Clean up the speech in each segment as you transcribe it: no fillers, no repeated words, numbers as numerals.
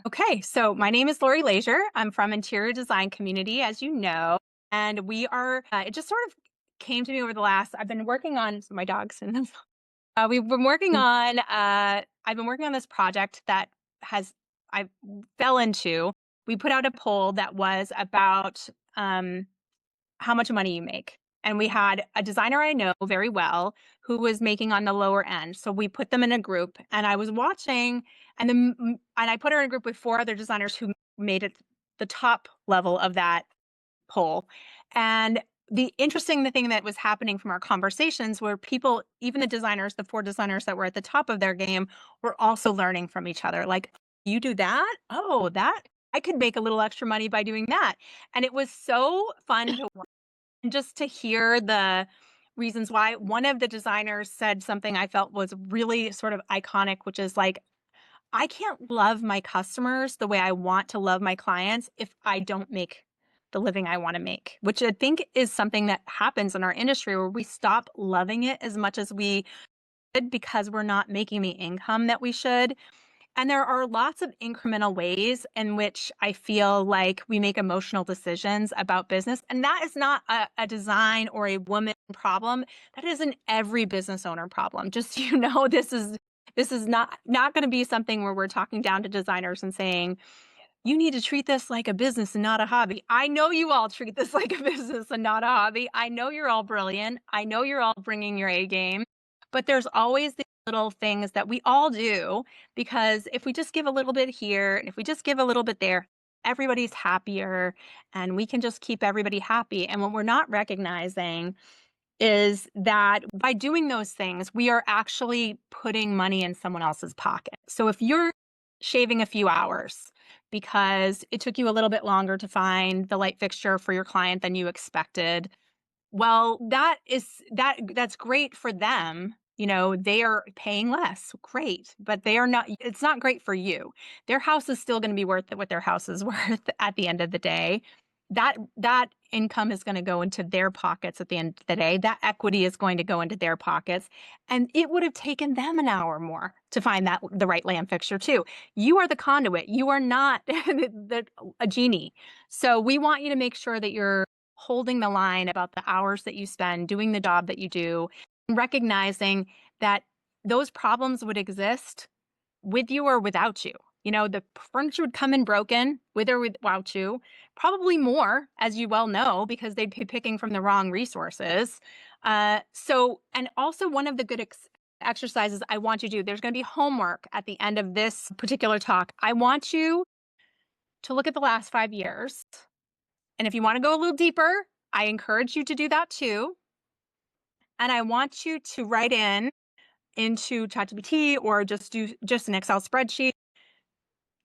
Okay, so my name is Lori Leisure. I'm from Interior Design Community, as you know, and we are. It just sort of came to me over the last. I've been working on so my dogs, and we've been working Mm, on. I've been working on this project that has I fell into. We put out a poll that was about um, how much money you make. And we had a designer I know very well who was making on the lower end. So we put them in a group and I was watching and I put her in a group with four other designers who made it the top level of that poll. And the thing that was happening from our conversations were people, even the designers, the four designers that were at the top of their game, were also learning from each other. Like, you do that? Oh, that I could make a little extra money by doing that. And it was so fun to and just to hear the reasons why. One of the designers said something I felt was really sort of iconic, which is like, I can't love my customers the way I want to love my clients if I don't make the living I want to make, which I think is something that happens in our industry where we stop loving it as much as we should because we're not making the income that we should. And there are lots of incremental ways in which I feel like we make emotional decisions about business. And that is not a design or a woman problem. That is an every business owner problem. Just so you know, this is not going to be something where we're talking down to designers and saying, you need to treat this like a business and not a hobby. I know you all treat this like a business and not a hobby. I know you're all brilliant. I know you're all bringing your A game, but there's always these little things that we all do because if we just give a little bit here and if we just give a little bit there, everybody's happier and we can just keep everybody happy. And what we're not recognizing is that by doing those things, we are actually putting money in someone else's pocket. So if you're shaving a few hours because it took you a little bit longer to find the light fixture for your client than you expected, well, that's great for them. You know, they are paying less. Great. But they are not it's not great for you. Their house is still going to be worth what their house is worth at the end of the day. That income is going to go into their pockets at the end of the day. That equity is going to go into their pockets. And it would have taken them an hour more to find the right lamp fixture too. You are the conduit. You are not a genie. So we want you to make sure that you're holding the line about the hours that you spend doing the job that you do, and recognizing that those problems would exist with you or without you. You know, the furniture would come in broken with or without you, probably more, as you well know, because they'd be picking from the wrong resources. And also one of the good exercises I want you to do, there's going to be homework at the end of this particular talk. I want you to look at the last 5 years. And if you want to go a little deeper, I encourage you to do that too. And I want you to write into ChatGPT or just do just an Excel spreadsheet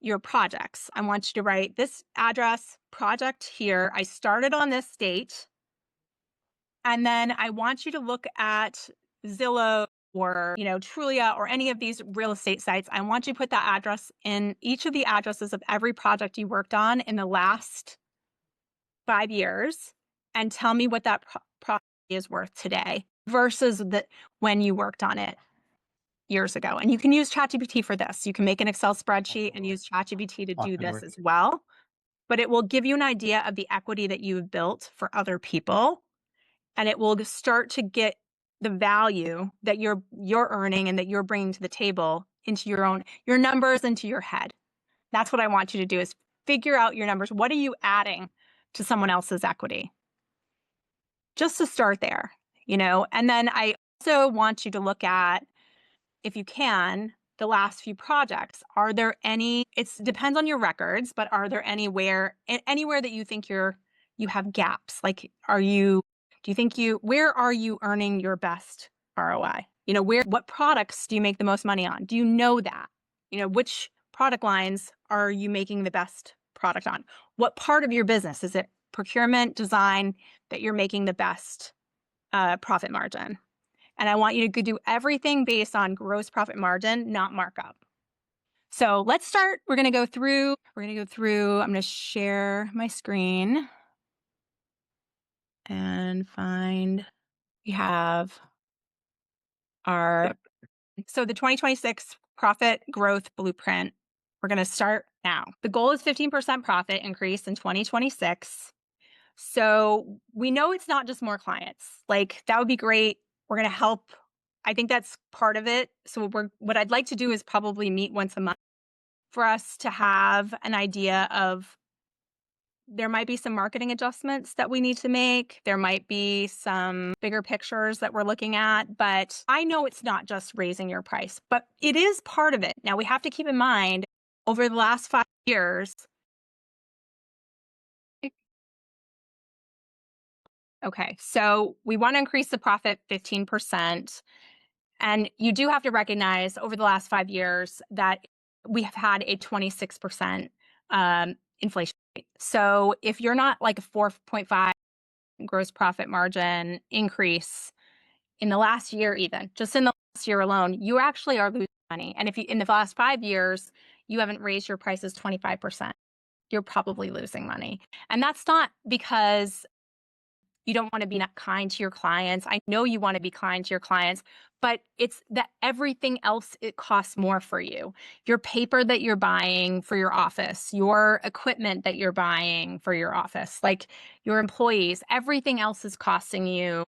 your projects. I want you to write this address, project here. I started on this date. And then I want you to look at Zillow or, Trulia or any of these real estate sites. I want you to put that address in each of the addresses of every project you worked on in the last 5 years and tell me what that property is worth today versus when you worked on it years ago. And you can use ChatGPT for this. You can make an Excel spreadsheet and use ChatGPT to do this as well. But it will give you an idea of the equity that you've built for other people, and it will start to get the value that you're earning and that you're bringing to the table into your numbers into your head. That's what I want you to do is figure out your numbers. What are you adding to someone else's equity? Just to start there, And then I also want you to look at, if you can, the last few projects. Are there any, it depends on your records, but are there anywhere that you think you have gaps? Like, do you think where are you earning your best ROI? What products do you make the most money on? Do you know that? Which product lines are you making the best product on? What part of your business is it procurement, design that you're making the best profit margin? And I want you to do everything based on gross profit margin, not markup. So let's start. We're going to go through. I'm going to share my screen and find. We have our, so the 2026 profit growth blueprint. We're going to start Now, the goal is 15% profit increase in 2026. So we know it's not just more clients. Like, that would be great. We're going to help. I think that's part of it. So what I'd like to do is probably meet once a month for us to have an idea of, there might be some marketing adjustments that we need to make. There might be some bigger pictures that we're looking at, but I know it's not just raising your price, but it is part of it. Now, we have to keep in mind, over the last 5 years, okay, so we want to increase the profit 15%. And you do have to recognize, over the last 5 years, that we have had a 26% inflation rate. So if you're not like a 4.5 gross profit margin increase in the last year, even just in the last year alone, you actually are losing money. And if you, in the last 5 years, you haven't raised your prices 25%, you're probably losing money. And that's not because you don't want to be not kind to your clients. I know you want to be kind to your clients, but it's that everything else, it costs more for you. Your paper that you're buying for your office, your equipment that you're buying for your office, like your employees, everything else is costing you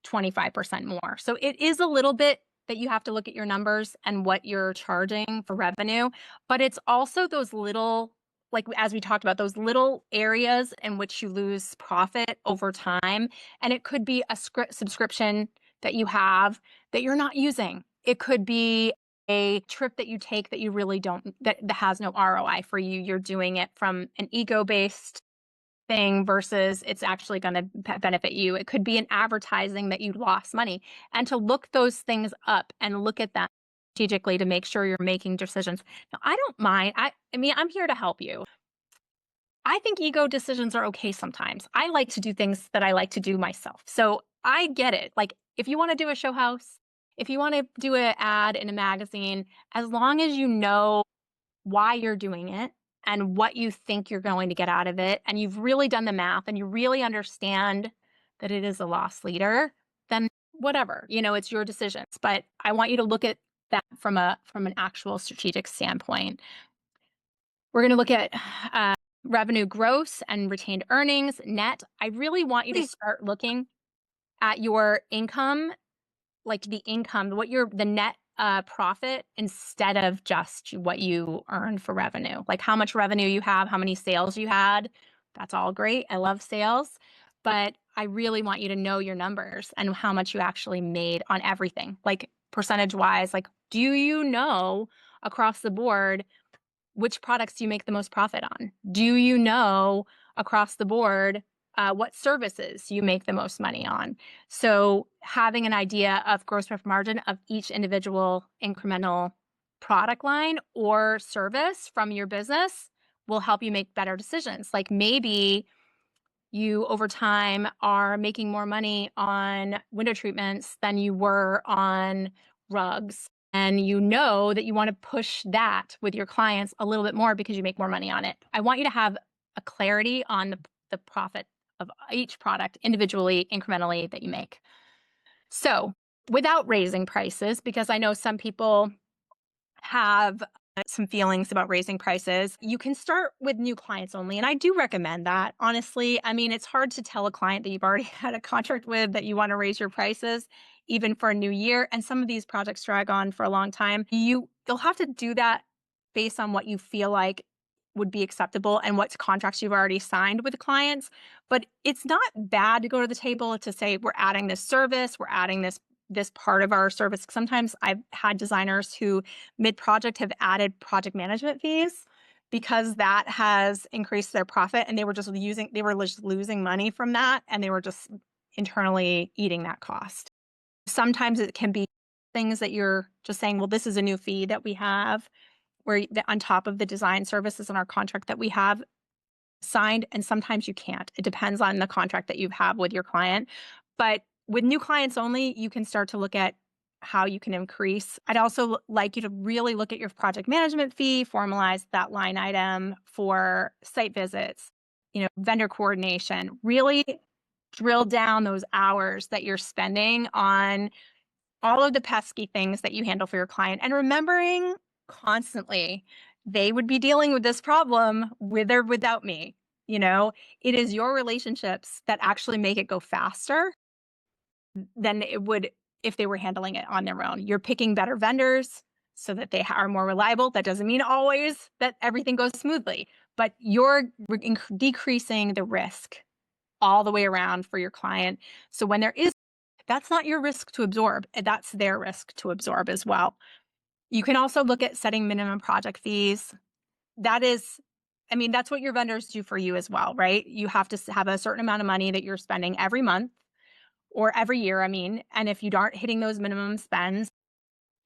25% more. So it is a little bit that you have to look at your numbers and what you're charging for revenue, but it's also those little, like as we talked about, those little areas in which you lose profit over time. And it could be a subscription that you have that you're not using. It could be a trip that you take that you really don't, that has no ROI for you. You're doing it from an ego-based thing versus it's actually going to benefit you. It could be an advertising that you lost money. And to look those things up and look at that strategically to make sure you're making decisions. Now, I don't mind. I mean, I'm here to help you. I think ego decisions are okay sometimes. I like to do things that I like to do myself. So I get it. Like, if you want to do a show house, if you want to do an ad in a magazine, as long as you know why you're doing it and what you think you're going to get out of it, and you've really done the math and you really understand that it is a loss leader, then whatever, it's your decisions. But I want you to look at that from an actual strategic standpoint. We're going to look at revenue gross and retained earnings net. I really want you to start looking at your income, like the income, the net profit, instead of just what you earn for revenue. Like how much revenue you have, how many sales you had. That's all great. I love sales, but I really want you to know your numbers and how much you actually made on everything. Like percentage wise, like, do you know across the board which products do you make the most profit on? Do you know across the board what services you make the most money on? So having an idea of gross profit margin of each individual incremental product line or service from your business will help you make better decisions. Like maybe you over time are making more money on window treatments than you were on rugs. And you know that you want to push that with your clients a little bit more because you make more money on it. I want you to have a clarity on the profit of each product individually, incrementally that you make. So without raising prices, because I know some people have some feelings about raising prices, you can start with new clients only. And I do recommend that. Honestly, I mean, it's hard to tell a client that you've already had a contract with that you want to raise your prices, even for a new year. And some of these projects drag on for a long time. You'll have to do that based on what you feel like would be acceptable and what contracts you've already signed with clients. But it's not bad to go to the table to say, we're adding this service, we're adding this part of our service. Sometimes I've had designers who mid-project have added project management fees because that has increased their profit, and they were just losing money from that, and they were just internally eating that cost. Sometimes it can be things that you're just saying, well, this is a new fee that we have where on top of the design services in our contract that we have signed, and sometimes you can't. It depends on the contract that you have with your client. But with new clients only, you can start to look at how you can increase. I'd also like you to really look at your project management fee, formalize that line item for site visits, vendor coordination, really drill down those hours that you're spending on all of the pesky things that you handle for your client, and remembering constantly they would be dealing with this problem with or without me. It is your relationships that actually make it go faster than it would if they were handling it on their own. You're picking better vendors so that they are more reliable. That doesn't mean always that everything goes smoothly, but you're decreasing the risk all the way around for your client. So when there is, that's not your risk to absorb. That's their risk to absorb as well. You can also look at setting minimum project fees. That is, I mean, that's what your vendors do for you as well, right? You have to have a certain amount of money that you're spending every month or every year, I mean. And if you aren't hitting those minimum spends,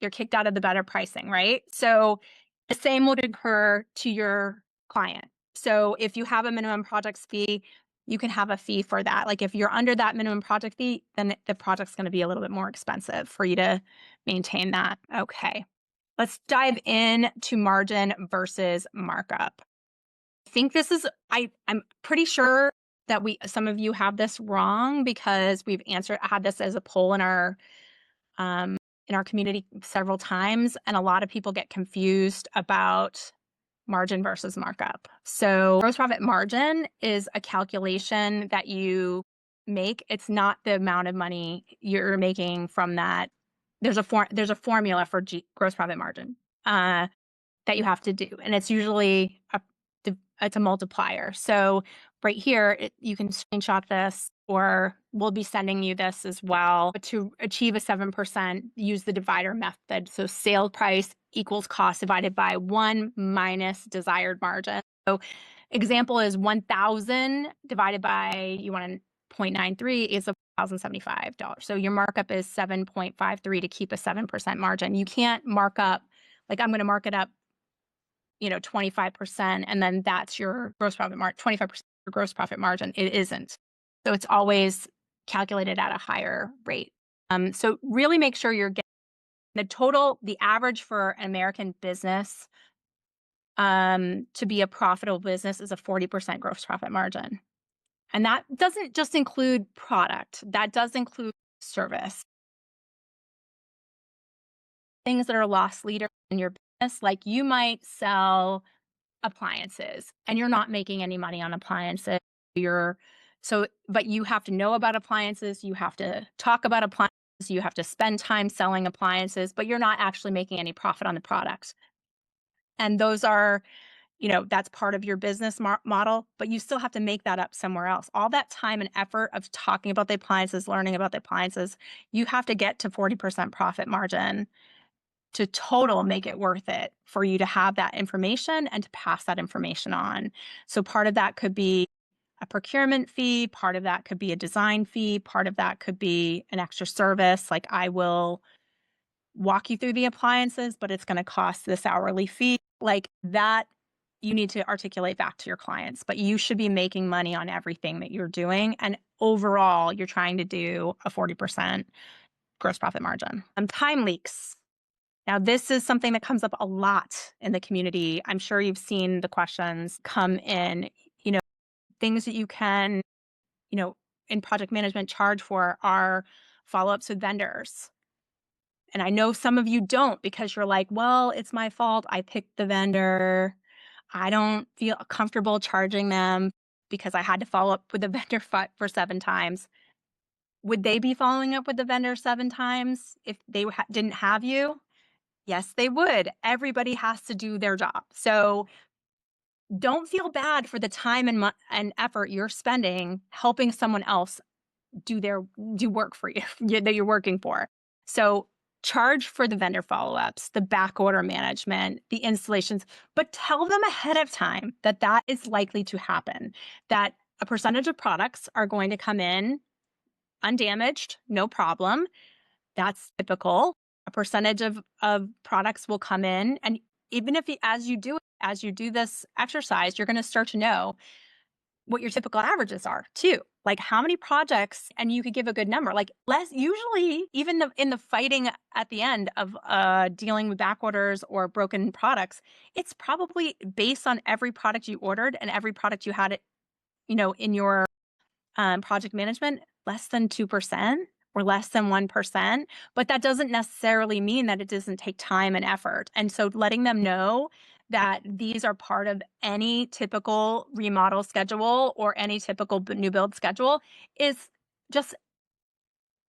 you're kicked out of the better pricing, right? So the same would occur to your client. So if you have a minimum projects fee, you can have a fee for that. Like if you're under that minimum project fee, then the project's going to be a little bit more expensive for you to maintain that. Okay. Let's dive in to margin versus markup. I think this is, I'm pretty sure that some of you have this wrong because we've had this as a poll in our community several times, and a lot of people get confused about margin versus markup. So gross profit margin is a calculation that you make. It's not the amount of money you're making from that. There's a formula for gross profit margin that you have to do, and it's usually it's a multiplier. So right here, you can screenshot this, or we'll be sending you this as well. To achieve a 7%, use the divider method. So sale price equals cost divided by 1 minus desired margin. So example is 1,000 divided by, you want 0.93 is $1,075. So your markup is 7.53 to keep a 7% margin. You can't mark up, like I'm going to mark it up 25%, and then that's your gross profit margin, 25% your gross profit margin. It isn't. So it's always calculated at a higher rate. So really make sure you're getting the average for an American business to be a profitable business is a 40% gross profit margin. And that doesn't just include product, that does include service. Things that are loss leader in your business, like you might sell appliances and you're not making any money on appliances. But you have to know about appliances, you have to talk about appliances, you have to spend time selling appliances, but you're not actually making any profit on the product. And those are, that's part of your business model, but you still have to make that up somewhere else. All that time and effort of talking about the appliances, learning about the appliances, you have to get to 40% profit margin to total make it worth it for you to have that information and to pass that information on. So part of that could be a procurement fee, part of that could be a design fee, part of that could be an extra service, like I will walk you through the appliances, but it's going to cost this hourly fee. Like that, you need to articulate back to your clients, but you should be making money on everything that you're doing. And overall, you're trying to do a 40% gross profit margin. Time leaks. Now, this is something that comes up a lot in the community. I'm sure you've seen the questions come in, things that you can, in project management charge for are follow-ups with vendors. And I know some of you don't because you're like, well, it's my fault. I picked the vendor. I don't feel comfortable charging them because I had to follow up with the vendor for 7 times. Would they be following up with the vendor 7 times if they didn't have you? Yes, they would. Everybody has to do their job. So don't feel bad for the time and effort you're spending helping someone else do work for you that you're working for. So charge for the vendor follow-ups, the back order management, the installations, but tell them ahead of time that is likely to happen, that a percentage of products are going to come in undamaged, no problem. That's typical. A percentage of products will come in. And even if as you do this exercise, you're going to start to know what your typical averages are too. Like how many projects, and you could give a good number, like less, usually even in the fighting at the end of dealing with back orders or broken products, it's probably based on every product you ordered and every product you had, in your project management, less than 2% or less than 1%. But that doesn't necessarily mean that it doesn't take time and effort. And so letting them know that these are part of any typical remodel schedule or any typical new build schedule is just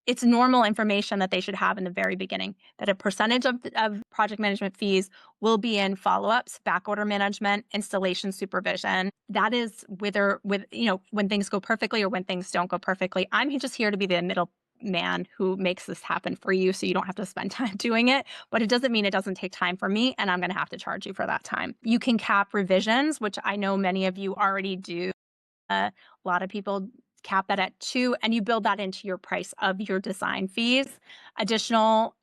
it's normal information that they should have in the very beginning, that a percentage of project management fees will be in follow-ups, back order management, installation supervision. That is whether when things go perfectly or when things don't go perfectly. I'm just here to be the middle man who makes this happen for you so you don't have to spend time doing it. But it doesn't mean it doesn't take time for me, and I'm going to have to charge you for that time. You can cap revisions, which I know many of you already do. A lot of people cap that at 2, and you build that into your price of your design fees. Additional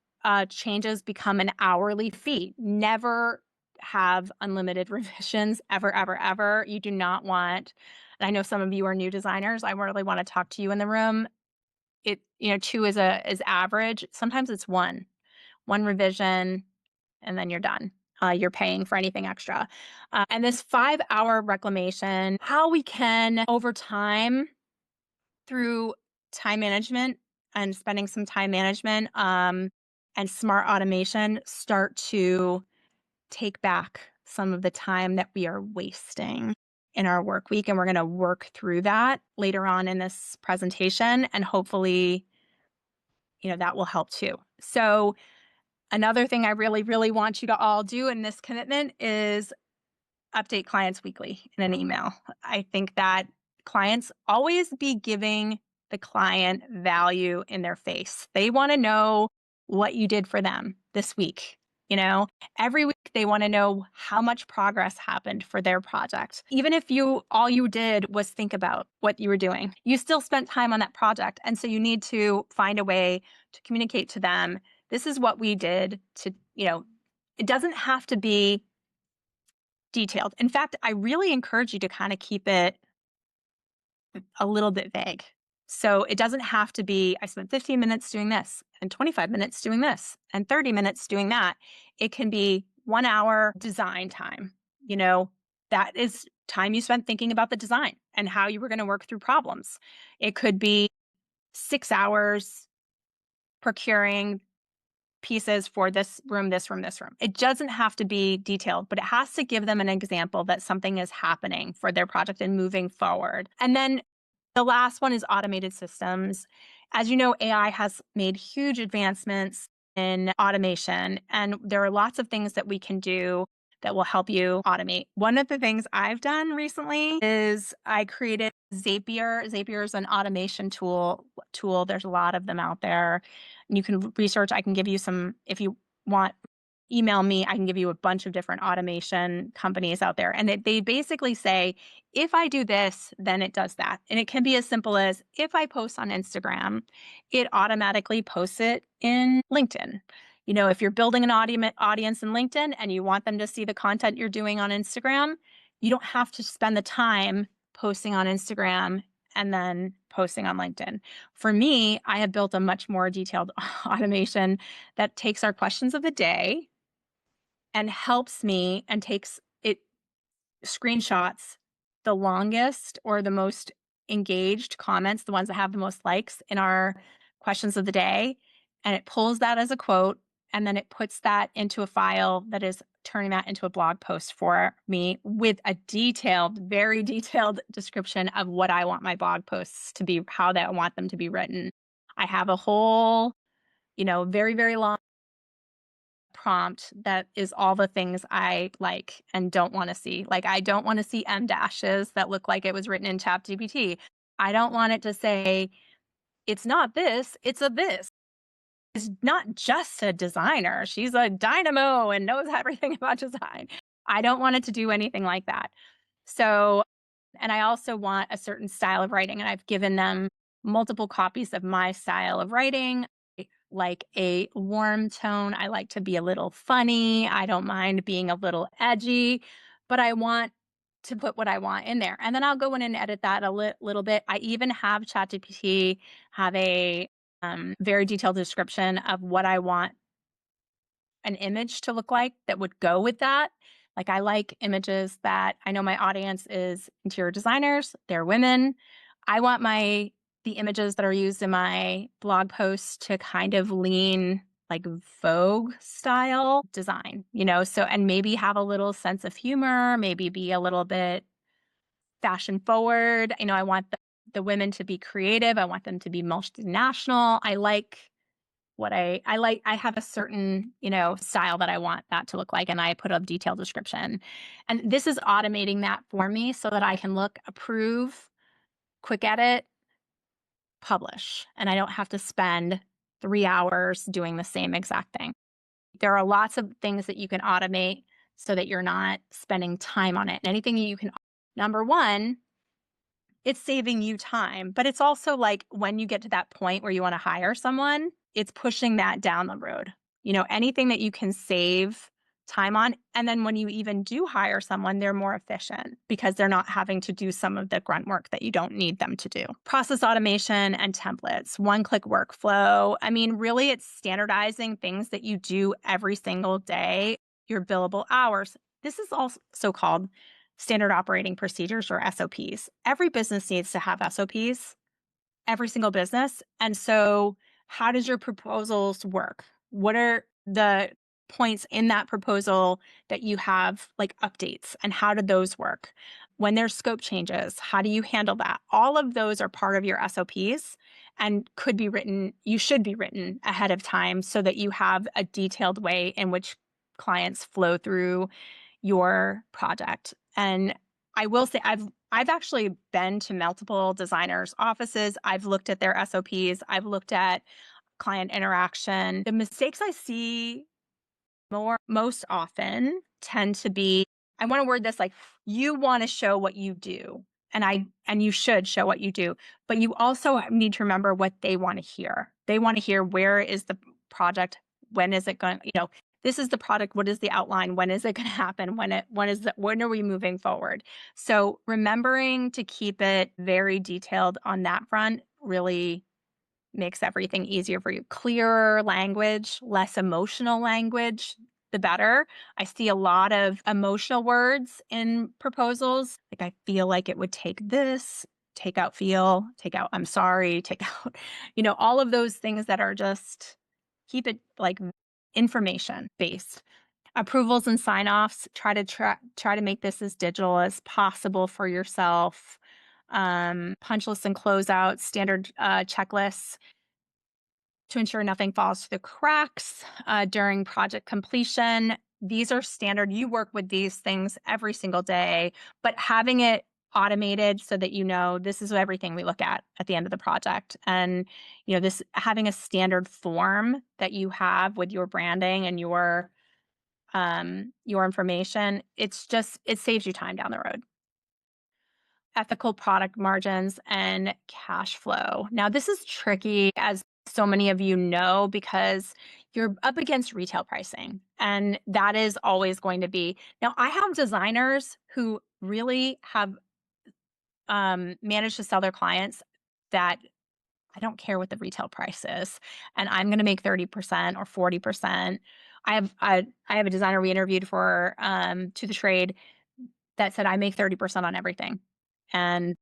changes become an hourly fee. Never have unlimited revisions, ever, ever, ever. You do not want, and I know some of you are new designers. I really want to talk to you in the room. 2 is average. Sometimes it's one revision, and then you're done. You're paying for anything extra. And this 5-hour reclamation, how we can over time through time management and spending some time management and smart automation start to take back some of the time that we are wasting in our work week. And we're going to work through that later on in this presentation. And hopefully, that will help too. So another thing I really, really want you to all do in this commitment is update clients weekly in an email. I think that clients always be giving the client value in their face. They want to know what you did for them this week. Every week they want to know how much progress happened for their project. Even if all you did was think about what you were doing, you still spent time on that project. And so you need to find a way to communicate to them, this is what we did to, it doesn't have to be detailed. In fact, I really encourage you to kind of keep it a little bit vague. So it doesn't have to be, I spent 15 minutes doing this and 25 minutes doing this and 30 minutes doing that. It can be 1 hour design time. That is time you spent thinking about the design and how you were going to work through problems. It could be 6 hours procuring pieces for this room, this room, this room. It doesn't have to be detailed, but it has to give them an example that something is happening for their project and moving forward. And then the last one is automated systems. As you know, AI has made huge advancements in automation, and there are lots of things that we can do that will help you automate. One of the things I've done recently is I created Zapier. Zapier is an automation tool. There's a lot of them out there. And you can research. I can give you some, if you want, email me. I can give you a bunch of different automation companies out there. And they basically say, if I do this, then it does that. And it can be as simple as if I post on Instagram, it automatically posts it in LinkedIn. If you're building an audience in LinkedIn and you want them to see the content you're doing on Instagram, you don't have to spend the time posting on Instagram and then posting on LinkedIn. For me, I have built a much more detailed automation that takes our questions of the day and helps me and takes it screenshots the longest or the most engaged comments, the ones that have the most likes in our questions of the day. And it pulls that as a quote, and then it puts that into a file that is turning that into a blog post for me with a very detailed description of what I want my blog posts to be, how I want them to be written. I have a whole, very, very long prompt that is all the things I like and don't want to see. Like, I don't want to see M dashes that look like it was written in ChatGPT. I don't want it to say, it's not this, it's a this. It's not just a designer. She's a dynamo and knows everything about design. I don't want it to do anything like that. So, and I also want a certain style of writing, and I've given them multiple copies of my style of writing. Like a warm tone. I like to be a little funny. I don't mind being a little edgy, but I want to put what I want in there. And then I'll go in and edit that a little bit. I even have ChatGPT have a very detailed description of what I want an image to look like that would go with that. Like, I like images that I know my audience is interior designers, they're women. I want the images that are used in my blog posts to kind of lean like Vogue style design, so, and maybe have a little sense of humor, maybe be a little bit fashion forward. I want the women to be creative. I want them to be multinational. I like what I like. I have a certain, style that I want that to look like, and I put a detailed description. And this is automating that for me so that I can look, approve, quick edit, publish, and I don't have to spend 3 hours doing the same exact thing. There are lots of things that you can automate so that you're not spending time on it. And anything you can, number one, it's saving you time, but it's also like when you get to that point where you want to hire someone, it's pushing that down the road. Anything that you can save time on. And then when you even do hire someone, they're more efficient because they're not having to do some of the grunt work that you don't need them to do. Process automation and templates, one-click workflow. I mean, really, it's standardizing things that you do every single day, your billable hours. This is also called standard operating procedures or SOPs. Every business needs to have SOPs, every single business. And so, how does your proposals work? What are the points in that proposal that you have like updates, and how do those work? When there's scope changes, how do you handle that? All of those are part of your SOPs and you should be written ahead of time so that you have a detailed way in which clients flow through your project. And I will say I've actually been to multiple designers' offices. I've looked at their SOPs. I've looked at client interaction. The mistakes I see most often tend to be, I want to word this like, you want to show what you do. And you should show what you do, but you also need to remember what they want to hear. They want to hear, where is the project? When is it going, this is the product. What is the outline? When is it going to happen? When are we moving forward? So remembering to keep it very detailed on that front really makes everything easier for you. Clearer language, less emotional language, the better. I see a lot of emotional words in proposals. Like, I feel like it would take this, take out feel, take out I'm sorry, take out, all of those things that are just keep it like information based. Approvals and sign-offs, try to make this as digital as possible for yourself. Punch lists and closeouts, standard checklists to ensure nothing falls through the cracks during project completion. These are standard. You work with these things every single day, but having it automated so that this is everything we look at the end of the project. And this having a standard form that you have with your branding and your information, it saves you time down the road. Ethical product margins and cash flow. Now, this is tricky, as so many of you know, because you're up against retail pricing, and that is always going to be. Now, I have designers who really have managed to sell their clients that I don't care what the retail price is, and I'm going to make 30% or 40%. I have a designer we interviewed for To the Trade that said, I make 30% on everything. And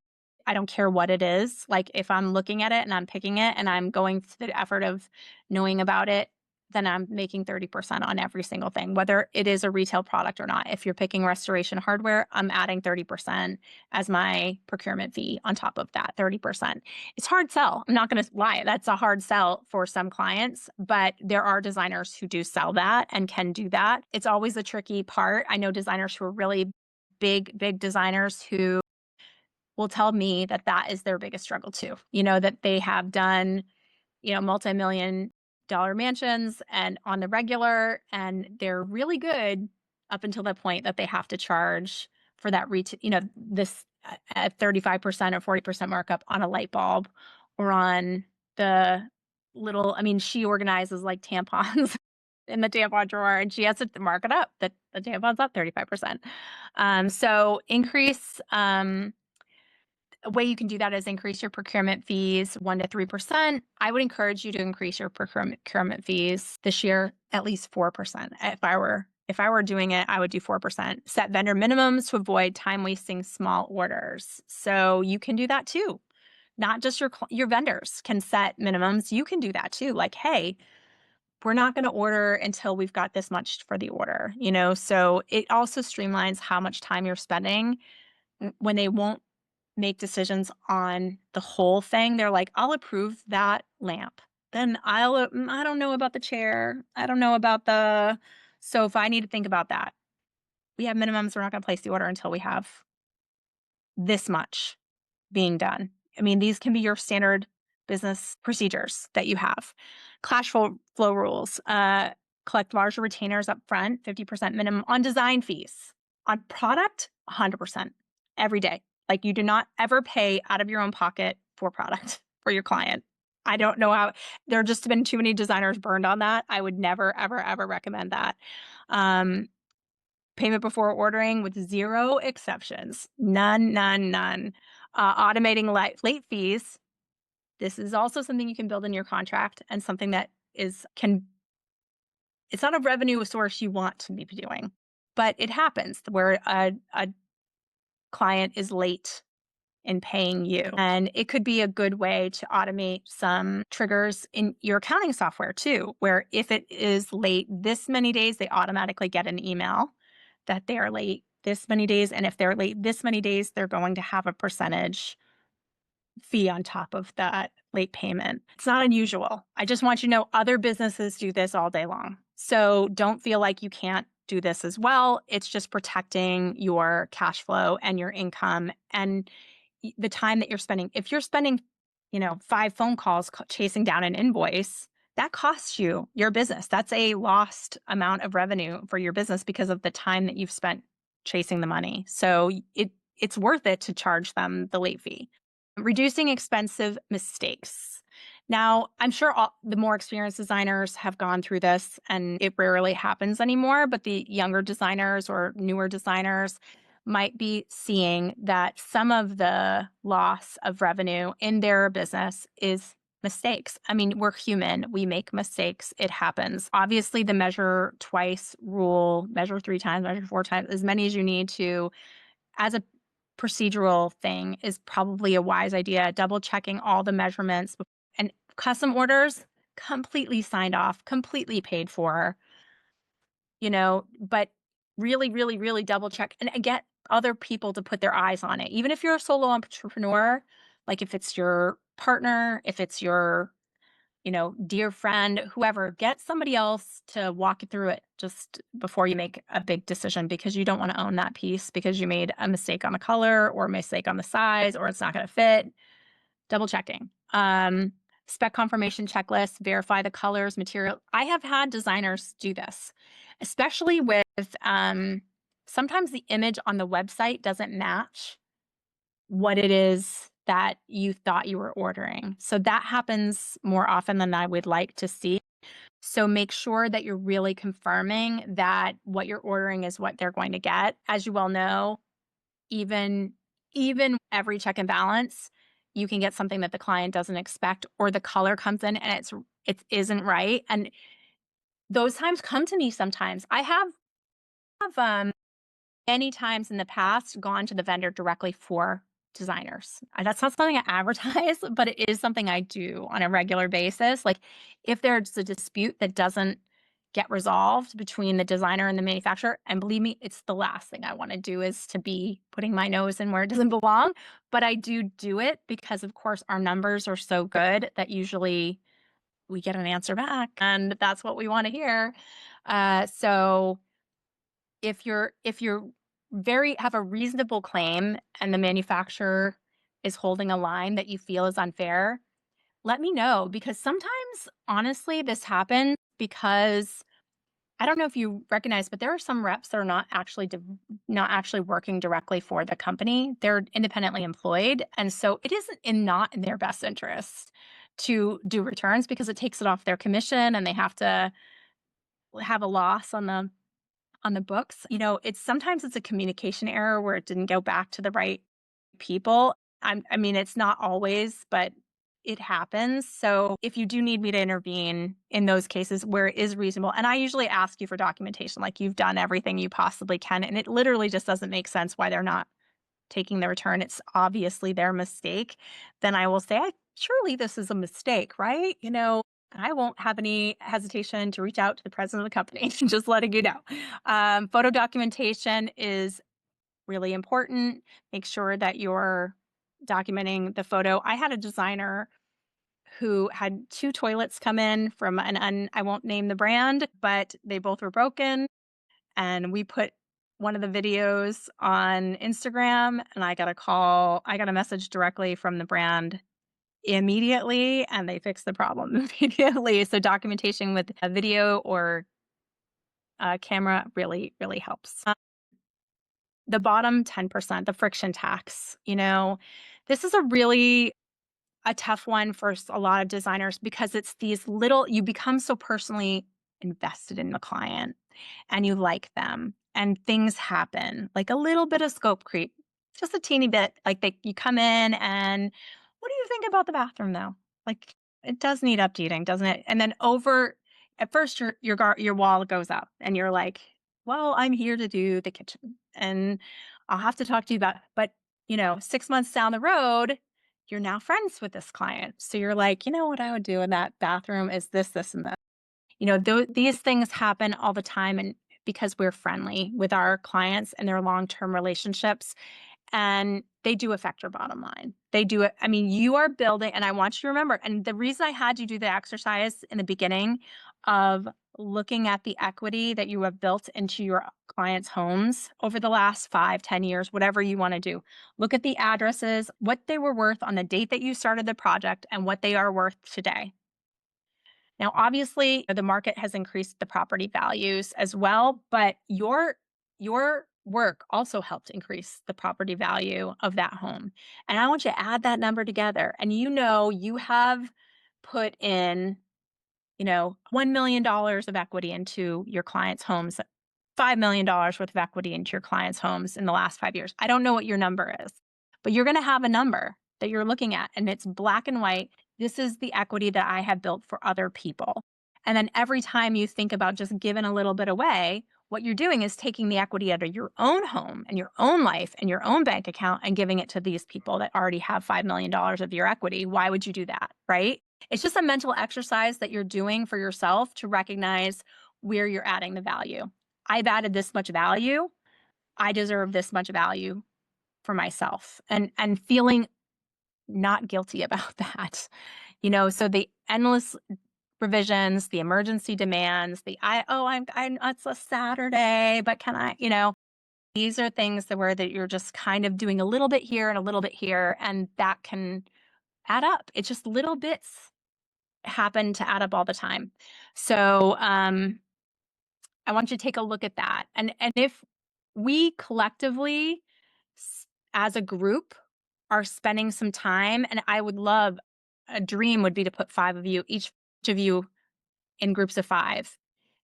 I don't care what it is. Like, if I'm looking at it and I'm picking it and I'm going through the effort of knowing about it, then I'm making 30% on every single thing, whether it is a retail product or not. If you're picking restoration hardware, I'm adding 30% as my procurement fee on top of that 30%. It's hard sell. I'm not going to lie. That's a hard sell for some clients, but there are designers who do sell that and can do that. It's always a tricky part. I know designers who are really big designers who will tell me that that is their biggest struggle too. That they have done, multi-million-dollar mansions and on the regular, and they're really good up until the point that they have to charge for that this at 35% or 40% markup on a light bulb or on the little, she organizes like tampons in the tampon drawer, and she has to mark it up that the tampon's up 35%. So increase, a way you can do that is increase your procurement fees 1 to 3%. I would encourage you to increase your procurement fees this year at least 4%. If I were doing it, I would do 4%. Set vendor minimums to avoid time wasting small orders. So you can do that too. Not just your vendors can set minimums. You can do that too. Like, hey, we're not going to order until we've got this much for the order, you know? So it also streamlines how much time you're spending when they won't make decisions on the whole thing. They're like, I'll approve that lamp. Then I don't know about the chair. I don't know about the sofa. I need to think about that. We have minimums. We're not going to place the order until we have this much being done. I mean, these can be your standard business procedures that you have. Cash flow rules. Collect larger retainers up front, 50% minimum on design fees. On product, 100% every day. Like, you do not ever pay out of your own pocket for product for your client. I don't know how, there have just been too many designers burned on that. I would never, ever, ever recommend that. Payment before ordering with zero exceptions. None, none, none. Automating late fees. This is also something you can build in your contract, and something that it's not a revenue source you want to be doing, but it happens where a client is late in paying you. And it could be a good way to automate some triggers in your accounting software too, where if it is late this many days, they automatically get an email that they are late this many days. And if they're late this many days, they're going to have a percentage fee on top of that late payment. It's not unusual. I just want you to know other businesses do this all day long. So don't feel like you can't do this as well. It's just protecting your cash flow and your income and the time that you're spending. If you're spending, 5 phone calls chasing down an invoice, that costs you your business. That's a lost amount of revenue for your business because of the time that you've spent chasing the money. So it's worth it to charge them the late fee. Reducing expensive mistakes. Now, I'm sure the more experienced designers have gone through this, and it rarely happens anymore, but the younger designers or newer designers might be seeing that some of the loss of revenue in their business is mistakes. I mean, we're human. We make mistakes. It happens. Obviously, the measure twice rule, measure 3 times, measure 4 times, as many as you need to, as a procedural thing, is probably a wise idea. Double checking all the measurements and custom orders, completely signed off, completely paid for, but really, really, really double check and get other people to put their eyes on it. Even if you're a solo entrepreneur, like if it's your partner, if it's your dear friend, whoever, get somebody else to walk you through it just before you make a big decision, because you don't want to own that piece because you made a mistake on the color or a mistake on the size or it's not going to fit. Double checking. Spec confirmation checklist, verify the colors, material. I have had designers do this, especially with sometimes the image on the website doesn't match what it is that you thought you were ordering. So that happens more often than I would like to see. So make sure that you're really confirming that what you're ordering is what they're going to get. As you well know, even every check and balance, you can get something that the client doesn't expect, or the color comes in and it isn't right. And those times come to me sometimes. I have many times in the past gone to the vendor directly for designers. That's not something I advertise, but it is something I do on a regular basis. Like, if there's a dispute that doesn't get resolved between the designer and the manufacturer, and believe me, it's the last thing I want to do is to be putting my nose in where it doesn't belong. But I do it because, of course, our numbers are so good that usually we get an answer back, and that's what we want to hear. So if you're have a reasonable claim and the manufacturer is holding a line that you feel is unfair, let me know, because sometimes, honestly, this happens because I don't know if you recognize, but there are some reps that are not actually working directly for the company. They're independently employed, and so it isn't not in their best interest to do returns, because it takes it off their commission and they have to have a loss on the books. Sometimes it's a communication error where it didn't go back to the right people. I mean, it's not always, but it happens. So if you do need me to intervene in those cases where it is reasonable, and I usually ask you for documentation, like you've done everything you possibly can, and it literally just doesn't make sense why they're not taking the return. It's obviously their mistake. Then I will say, surely this is a mistake, right? I won't have any hesitation to reach out to the president of the company, just letting you know. Photo documentation is really important. Make sure that you're documenting the photo. I had a designer who had 2 toilets come in from I won't name the brand, but they both were broken, and we put one of the videos on Instagram, and I got a message directly from the brand immediately, and they fixed the problem immediately. So documentation with a video or a camera really, really helps. The bottom 10%, the friction tax, this is a tough one for a lot of designers because it's these little you become so personally invested in the client and you like them and things happen, like a little bit of scope creep, just a teeny bit. Like you come in and what do you think about the bathroom though? Like it does need updating, doesn't it? And then at first your wall goes up and you're like, well, I'm here to do the kitchen and I'll have to talk to you about, but 6 months down the road, you're now friends with this client. So you're like, you know what I would do in that bathroom is this, and that. These things happen all the time, and because we're friendly with our clients and their long-term relationships, and they do affect your bottom line. They do it. I mean, you are building, and I want you to remember, and the reason I had you do the exercise in the beginning of looking at the equity that you have built into your clients' homes over the last 5, 10 years, whatever you want to do. Look at the addresses, what they were worth on the date that you started the project, and what they are worth today. Now, obviously, the market has increased the property values as well, but your work also helped increase the property value of that home. And I want you to add that number together. And you have put in, $1 million of equity into your clients' homes, $5 million worth of equity into your clients' homes in the last 5 years. I don't know what your number is, but you're going to have a number that you're looking at, and it's black and white. This is the equity that I have built for other people. And then every time you think about just giving a little bit away, what you're doing is taking the equity out of your own home and your own life and your own bank account and giving it to these people that already have $5 million of your equity. Why would you do that? Right? It's just a mental exercise that you're doing for yourself to recognize where you're adding the value. I've added this much value. I deserve this much value for myself, and feeling not guilty about that. So the endless revisions, the emergency demands, it's a Saturday, but can these are things that you're just kind of doing a little bit here and a little bit here, and that can add up. It's just little bits happen to add up all the time. So, I want you to take a look at that. And if we collectively as a group are spending some time, and a dream would be to put 5 of you, each of you in groups of 5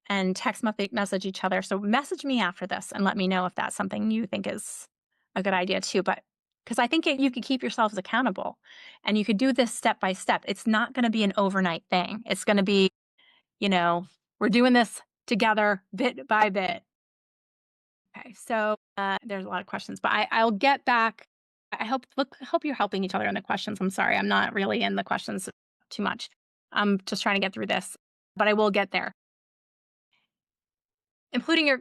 and text message each other. So message me after this and let me know if that's something you think is a good idea too. But because I think you could keep yourselves accountable and you could do this step by step. It's not going to be an overnight thing. It's going to be, we're doing this together bit by bit. Okay, so there's a lot of questions, but I'll get back. I hope you're helping each other in the questions. I'm sorry, I'm not really in the questions too much. I'm just trying to get through this, but I will get there. Including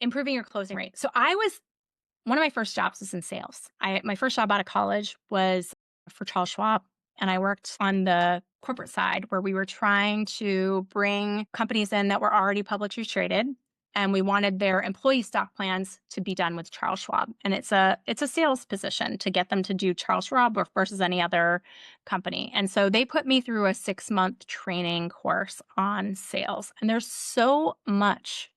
improving your closing rate. So one of my first jobs was in sales. My first job out of college was for Charles Schwab, and I worked on the corporate side where we were trying to bring companies in that were already publicly traded, and we wanted their employee stock plans to be done with Charles Schwab. And it's a sales position to get them to do Charles Schwab versus any other company. And so they put me through a 6-month training course on sales. And there's so much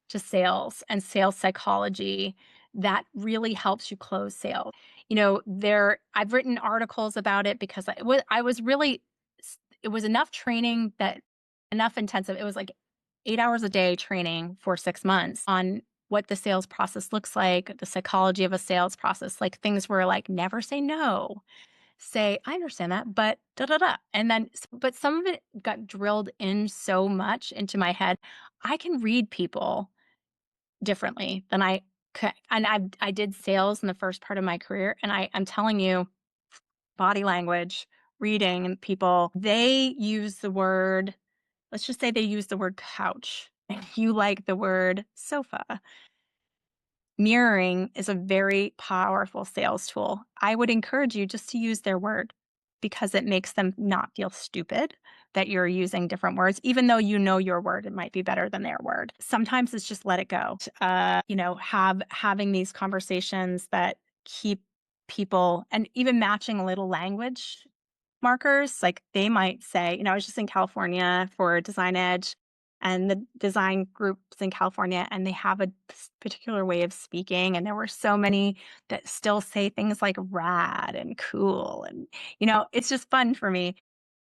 to sales and sales psychology that really helps you close sales. I've written articles about it because it was enough training, that enough intensive. It was like 8 hours a day training for 6 months on what the sales process looks like, the psychology of a sales process. Like things were like, never say no. Say, I understand that, but da da da. And then, but some of it got drilled in so much into my head. I can read people differently than I could. And I did sales in the first part of my career. And I'm telling you, body language reading and people, they use the word, let's just say they use the word couch and you like the word sofa. Mirroring is a very powerful sales tool. I would encourage you just to use their word because it makes them not feel stupid that you're using different words, even though you know your word, it might be better than their word. Sometimes it's just let it go. Having these conversations that keep people and even matching a little language markers. Like they might say, I was just in California for Design Edge, and the design groups in California, and they have a particular way of speaking. And there were so many that still say things like rad and cool. And, it's just fun for me.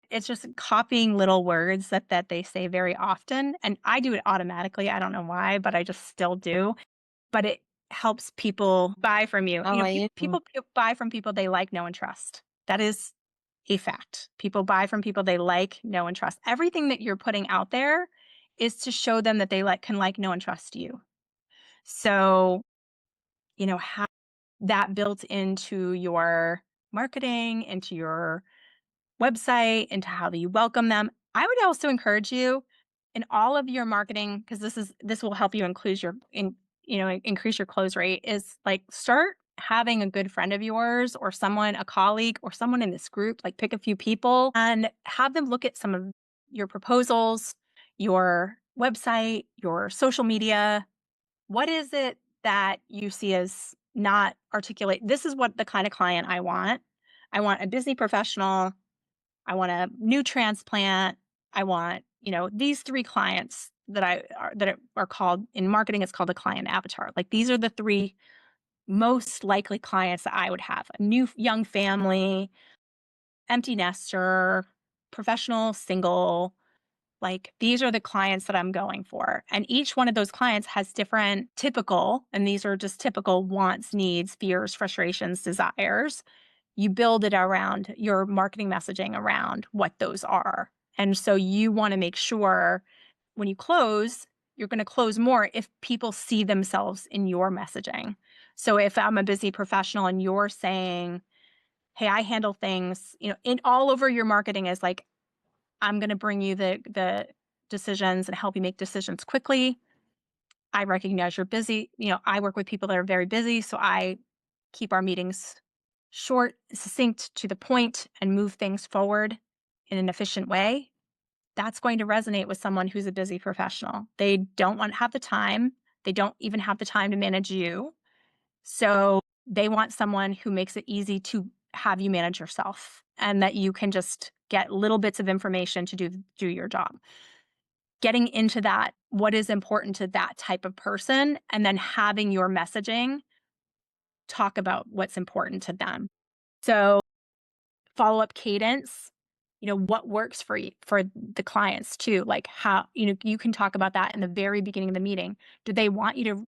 It's just copying little words that they say very often. And I do it automatically. I don't know why, but I just still do. But it helps people buy from you. Oh, People buy from people they like, know, and trust. That is a fact. People buy from people they like, know, and trust. Everything that you're putting out there is to show them that they can like, know, and trust you. So, have that built into your marketing, into your website, into how you welcome them. I would also encourage you in all of your marketing, because this will help you increase your close rate, is like start having a good friend of yours or someone, a colleague or someone in this group, like pick a few people and have them look at some of your proposals, your website, your social media. What is it that you see as not articulate? This is what the kind of client I want. I want a busy professional. I want a new transplant. I want, these three clients that are called in marketing, it's called a client avatar. Like these are the three most likely clients that I would have. A new young family, empty nester, professional, single. Like these are the clients that I'm going for. And each one of those clients has different typical, and these are just typical wants, needs, fears, frustrations, desires. You build it around your marketing messaging around what those are. And so you want to make sure when you close, you're going to close more if people see themselves in your messaging. So if I'm a busy professional and you're saying, hey, I handle things, in all over your marketing is like, I'm going to bring you the decisions and help you make decisions quickly. I recognize you're busy. I work with people that are very busy, so I keep our meetings short, succinct, to the point, and move things forward in an efficient way. That's going to resonate with someone who's a busy professional. They don't want to have the time. They don't even have the time to manage you. So they want someone who makes it easy to have you manage yourself and that you can just get little bits of information to do your job. Getting into that, what is important to that type of person, and then having your messaging talk about what's important to them. So follow-up cadence, what works for the clients too, like how, you can talk about that in the very beginning of the meeting. Do they want you to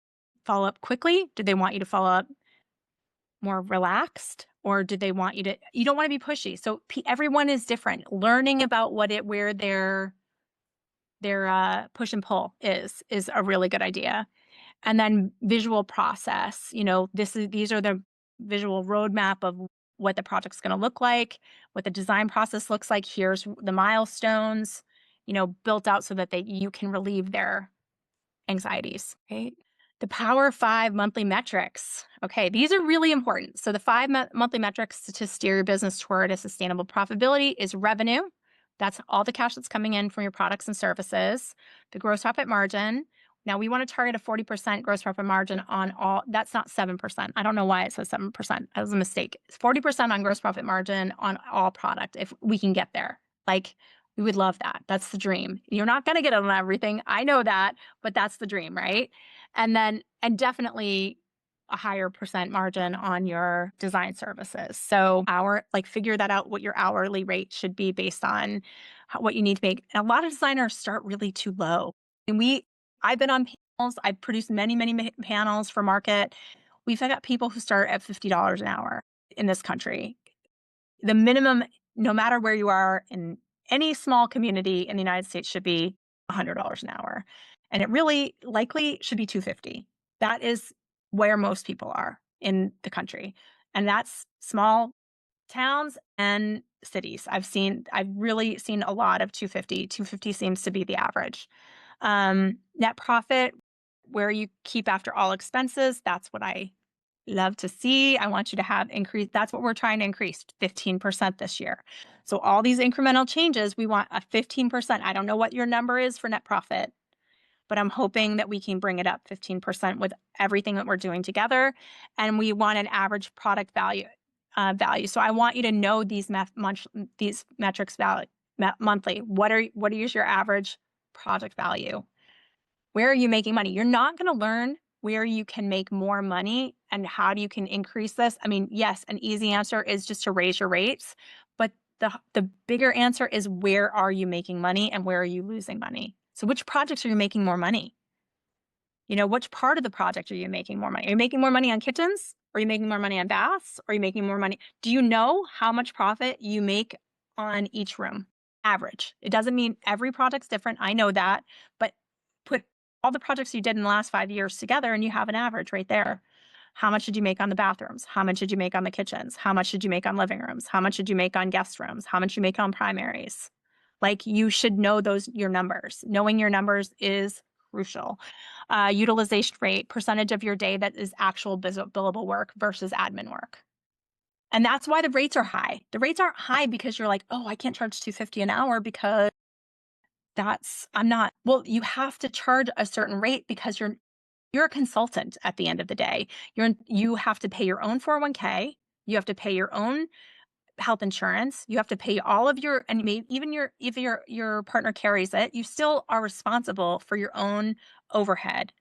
follow up quickly? Do they want you to follow up more relaxed? Or do they want you don't want to be pushy. So everyone is different. Learning about where their push and pull is a really good idea. And then visual process, these are the visual roadmap of what the project's going to look like, what the design process looks like. Here's the milestones, built out so that you can relieve their anxieties, right? The Power of 5 monthly metrics. Okay, these are really important. So the 5 monthly metrics to steer your business toward a sustainable profitability is revenue. That's all the cash that's coming in from your products and services. The gross profit margin. Now we want to target a 40% gross profit margin on all. That's not 7%. I don't know why it says 7%. That was a mistake. It's 40% on gross profit margin on all product if we can get there. Like, we would love that. That's the dream. You're not going to get it on everything. I know that, but that's the dream, right? And definitely a higher percent margin on your design services. So figure that out, what your hourly rate should be based on what you need to make. And a lot of designers start really too low. And I've been on panels. I've produced many, many panels for market. We've got people who start at $50 an hour in this country. The minimum, no matter where you are in any small community in the United States, should be $100 an hour. And it really likely should be $250. That is where most people are in the country. And that's small Towns and cities. I've really seen a lot of 250. 250 seems to be the average. Net profit, where you keep after all expenses, that's what I love to see. I want you to have increase. That's what we're trying to increase 15% this year. So all these incremental changes, we want a 15%. I don't know what your number is for net profit, but I'm hoping that we can bring it up 15% with everything that we're doing together. And we want an average product value. So I want you to know these these metrics monthly. What is your average product value? Where are you making money? You're not going to learn where you can make more money and how you can increase this. I mean, yes, an easy answer is just to raise your rates, but the bigger answer is where are you making money and where are you losing money? So which projects are you making more money? Which part of the project are you making more money? Are you making more money on kitchens? Are you making more money on baths? Are you making more money? Do you know how much profit you make on each room? Average. It doesn't mean every project's different. I know that, but put all the projects you did in the last 5 years together and you have an average right there. How much did you make on the bathrooms? How much did you make on the kitchens? How much did you make on living rooms? How much did you make on guest rooms? How much did you make on primaries? Like, you should know your numbers. Knowing your numbers is crucial. Utilization rate, percentage of your day that is actual billable work versus admin work. And that's why the rates are high. The rates aren't high because you're like, oh, I can't charge 250 an hour because I'm not. Well, you have to charge a certain rate because you're a consultant at the end of the day. You have to pay your own 401k. You have to pay your own health insurance. You have to pay all of your, and maybe even if your partner carries it, you still are responsible for your own overhead.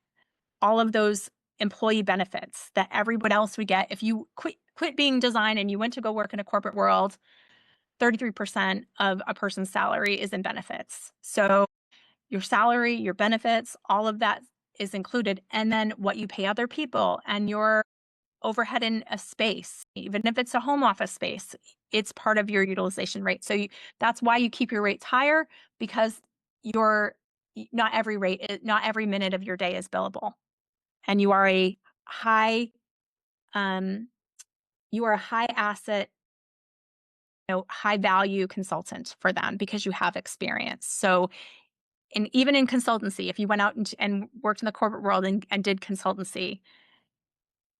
All of those employee benefits that everyone else would get. If you quit being design and you went to go work in a corporate world, 33% of a person's salary is in benefits. So your salary, your benefits, all of that is included. And then what you pay other people and your overhead in a space, even if it's a home office space, it's part of your utilization rate. So that's why you keep your rates higher, because not every minute of your day is billable. And you are a high um, asset, high value consultant for them because you have experience. So, and even in consultancy, if you went out and worked in the corporate world and did consultancy,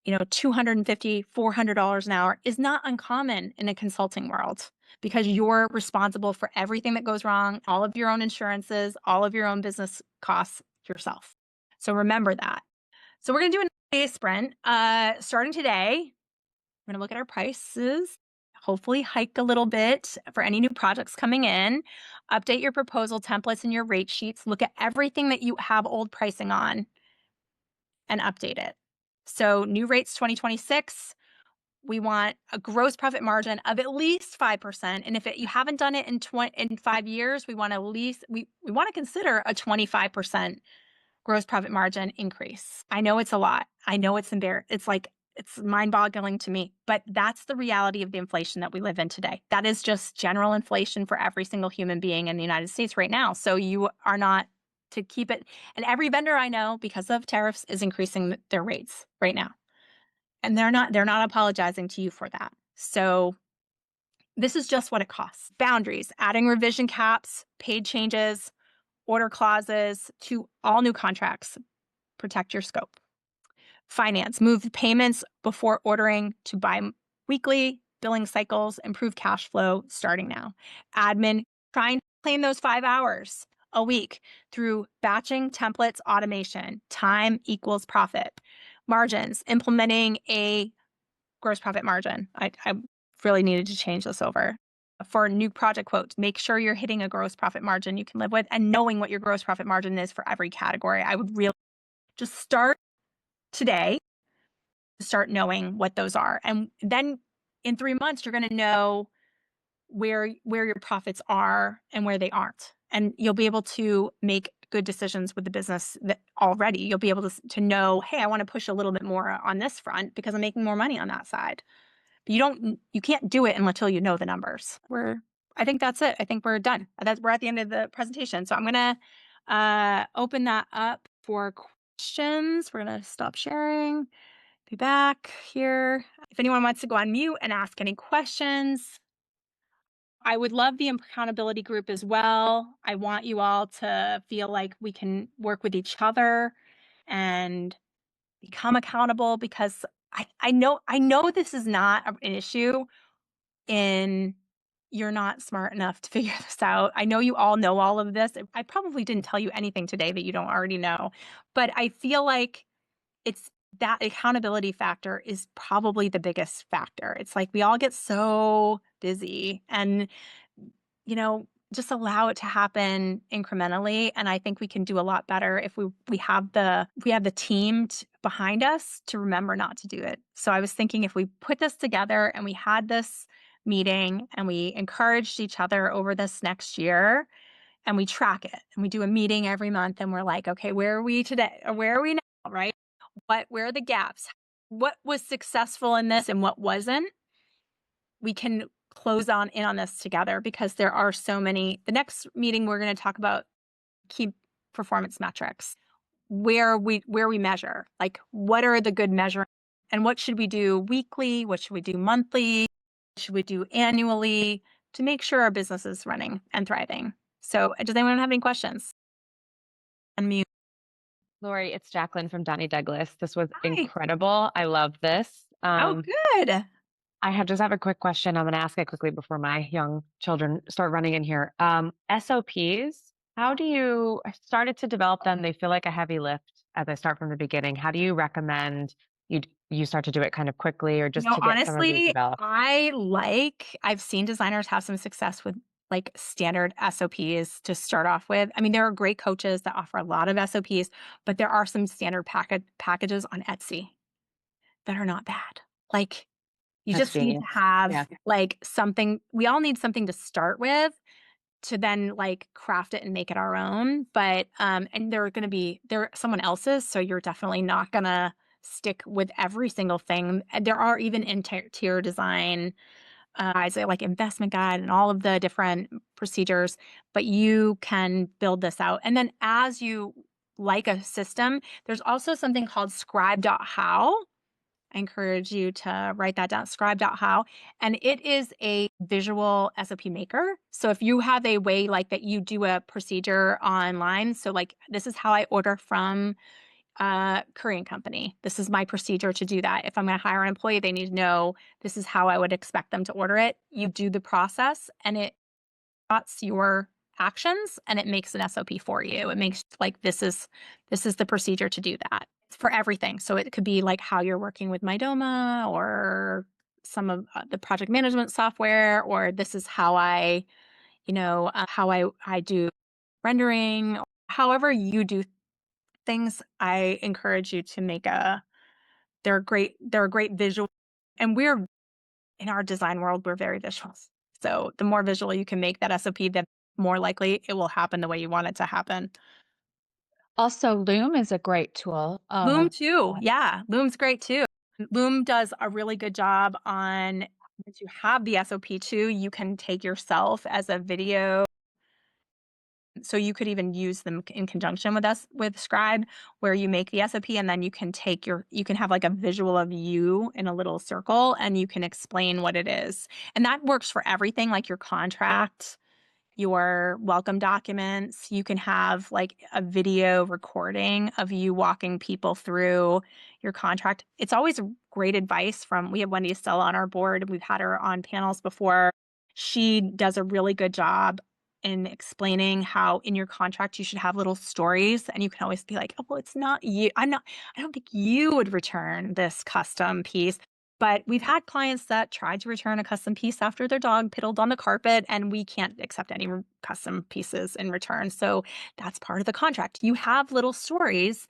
$250, $400 an hour is not uncommon in a consulting world because you're responsible for everything that goes wrong, all of your own insurances, all of your own business costs yourself. So remember that. So we're going to do a day sprint. Starting today, we're going to look at our prices, hopefully hike a little bit for any new projects coming in, update your proposal templates and your rate sheets, look at everything that you have old pricing on and update it. So new rates 2026, we want a gross profit margin of at least 5%. And if you haven't done it in 5 years, we want we want to consider a 25% gross profit margin increase. I know it's a lot. I know it's it's mind-boggling to me, but that's the reality of the inflation that we live in today. That is just general inflation for every single human being in the United States right now. So you are not to keep it. And every vendor I know, because of tariffs, is increasing their rates right now. And they're not apologizing to you for that. So this is just what it costs. Boundaries, adding revision caps, paid changes, order clauses to all new contracts. Protect your scope. Finance, move payments before ordering to bi-weekly billing cycles, improve cash flow starting now. Admin, try and claim those 5 hours a week through batching, templates, automation. Time equals profit. Margins, implementing a gross profit margin. I really needed to change this over. For new project quotes, make sure you're hitting a gross profit margin you can live with and knowing what your gross profit margin is for every category. I would really just start today, start knowing what those are. And then in 3 months, you're going to know where your profits are and where they aren't. And you'll be able to make good decisions with the business that already. You'll be able to know, hey, I want to push a little bit more on this front because I'm making more money on that side. But you can't do it until you know the numbers. I think that's it. I think we're done. We're at the end of the presentation. So I'm going to open that up for questions. We're going to stop sharing, be back here. If anyone wants to go on mute and ask any questions, I would love the accountability group as well. I want you all to feel like we can work with each other and become accountable because I know this is not an issue in you're not smart enough to figure this out. I know you all know all of this. I probably didn't tell you anything today that you don't already know, but I feel like it's that accountability factor is probably the biggest factor. It's like we all get so busy and, you know, just allow it to happen incrementally. And I think we can do a lot better if we have the team behind us to remember not to do it. So I was thinking if we put this together and we had this meeting and we encouraged each other over this next year and we track it and we do a meeting every month and we're like, okay, where are we today? Or where are we now? Right? Where are the gaps? What was successful in this and what wasn't? We can close on in on this together because there are so many. The next meeting we're going to talk about key performance metrics, where we measure, like what are the good measuring and what should we do weekly, what should we do monthly, what should we do annually to make sure our business is running and thriving. So, does anyone have any questions? Unmute. Lori, it's Jacqueline from Donnie Douglas. This was Hi. incredible. I love this. Oh, good. I just have a quick question. I'm going to ask it quickly before my young children start running in here. SOPs, how do you I started to develop them? They feel like a heavy lift as I start from the beginning. How do you recommend you start to do it kind of quickly or just to get some of these Honestly, developed? I've seen designers have some success with like standard SOPs to start off with. I mean, there are great coaches that offer a lot of SOPs, but there are some standard packages on Etsy that are not bad. Like, you That's just need to genius. have Yeah. like something, we all need something to start with to then like craft it and make it our own. But and they're someone else's, so you're definitely not gonna stick with every single thing. And there are even interior design guides like investment guide and all of the different procedures, but you can build this out. And then as you like a system, there's also something called scribe.how. I encourage you to write that down, scribe.how. And it is a visual SOP maker. So if you have a way like that you do a procedure online, so like this is how I order from a Korean company. This is my procedure to do that. If I'm going to hire an employee, they need to know this is how I would expect them to order it. You do the process and it plots your actions and it makes an SOP for you. It makes like this is the procedure to do that. It's for everything. So it could be like how you're working with Mydoma or some of the project management software, or this is how how I do rendering. However you do things, I encourage you to make a they're a great visual, and we're in our design world, we're very visual. So the more visual you can make that SOP, the more likely it will happen the way you want it to happen. Also, Loom is a great tool. Loom too. Yeah, Loom's great too. Loom does a really good job on once you have the SOP too, you can take yourself as a video. So you could even use them in conjunction with us with Scribe, where you make the SOP and then you can have like a visual of you in a little circle and you can explain what it is. And that works for everything like your contract, your welcome documents. You can have like a video recording of you walking people through your contract. It's always great advice we have Wendy Estella on our board. We've had her on panels before. She does a really good job in explaining how in your contract you should have little stories and you can always be like, oh, well, it's not you. I don't think you would return this custom piece. But we've had clients that tried to return a custom piece after their dog piddled on the carpet, and we can't accept any custom pieces in return. So that's part of the contract. You have little stories,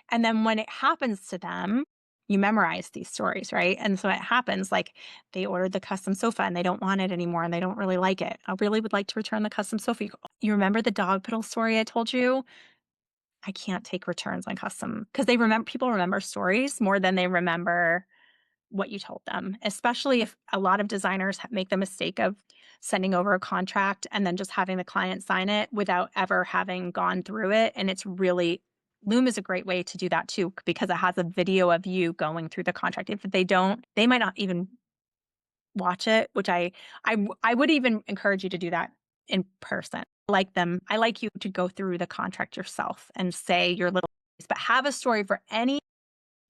and then when it happens to them, you memorize these stories, right? And so it happens like they ordered the custom sofa and they don't want it anymore and they don't really like it. I really would like to return the custom sofa. You remember the dog piddle story I told you? I can't take returns on custom because people remember stories more than they remember what you told them, especially if a lot of designers make the mistake of sending over a contract and then just having the client sign it without ever having gone through it. And it's really Loom is a great way to do that too, because it has a video of you going through the contract. If they don't, they might not even watch it, which I would even encourage you to do that in person. I like you to go through the contract yourself and say your little piece, but have a story for any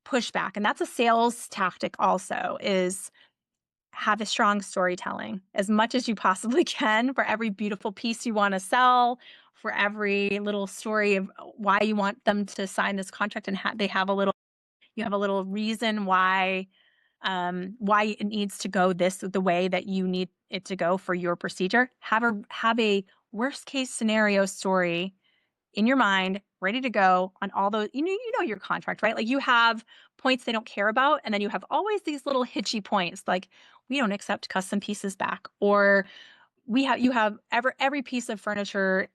pushback. And that's a sales tactic also, is have a strong storytelling as much as you possibly can for every beautiful piece you want to sell, for every little story of why you want them to sign this contract, and they have a little, you have a little reason why it needs to go the way that you need it to go for your procedure. Have a worst case scenario story in your mind, ready to go on all those. You know your contract, right? Like, you have points they don't care about, and then you have always these little hitchy points, like, we don't accept custom pieces back, or you have every piece of furniture,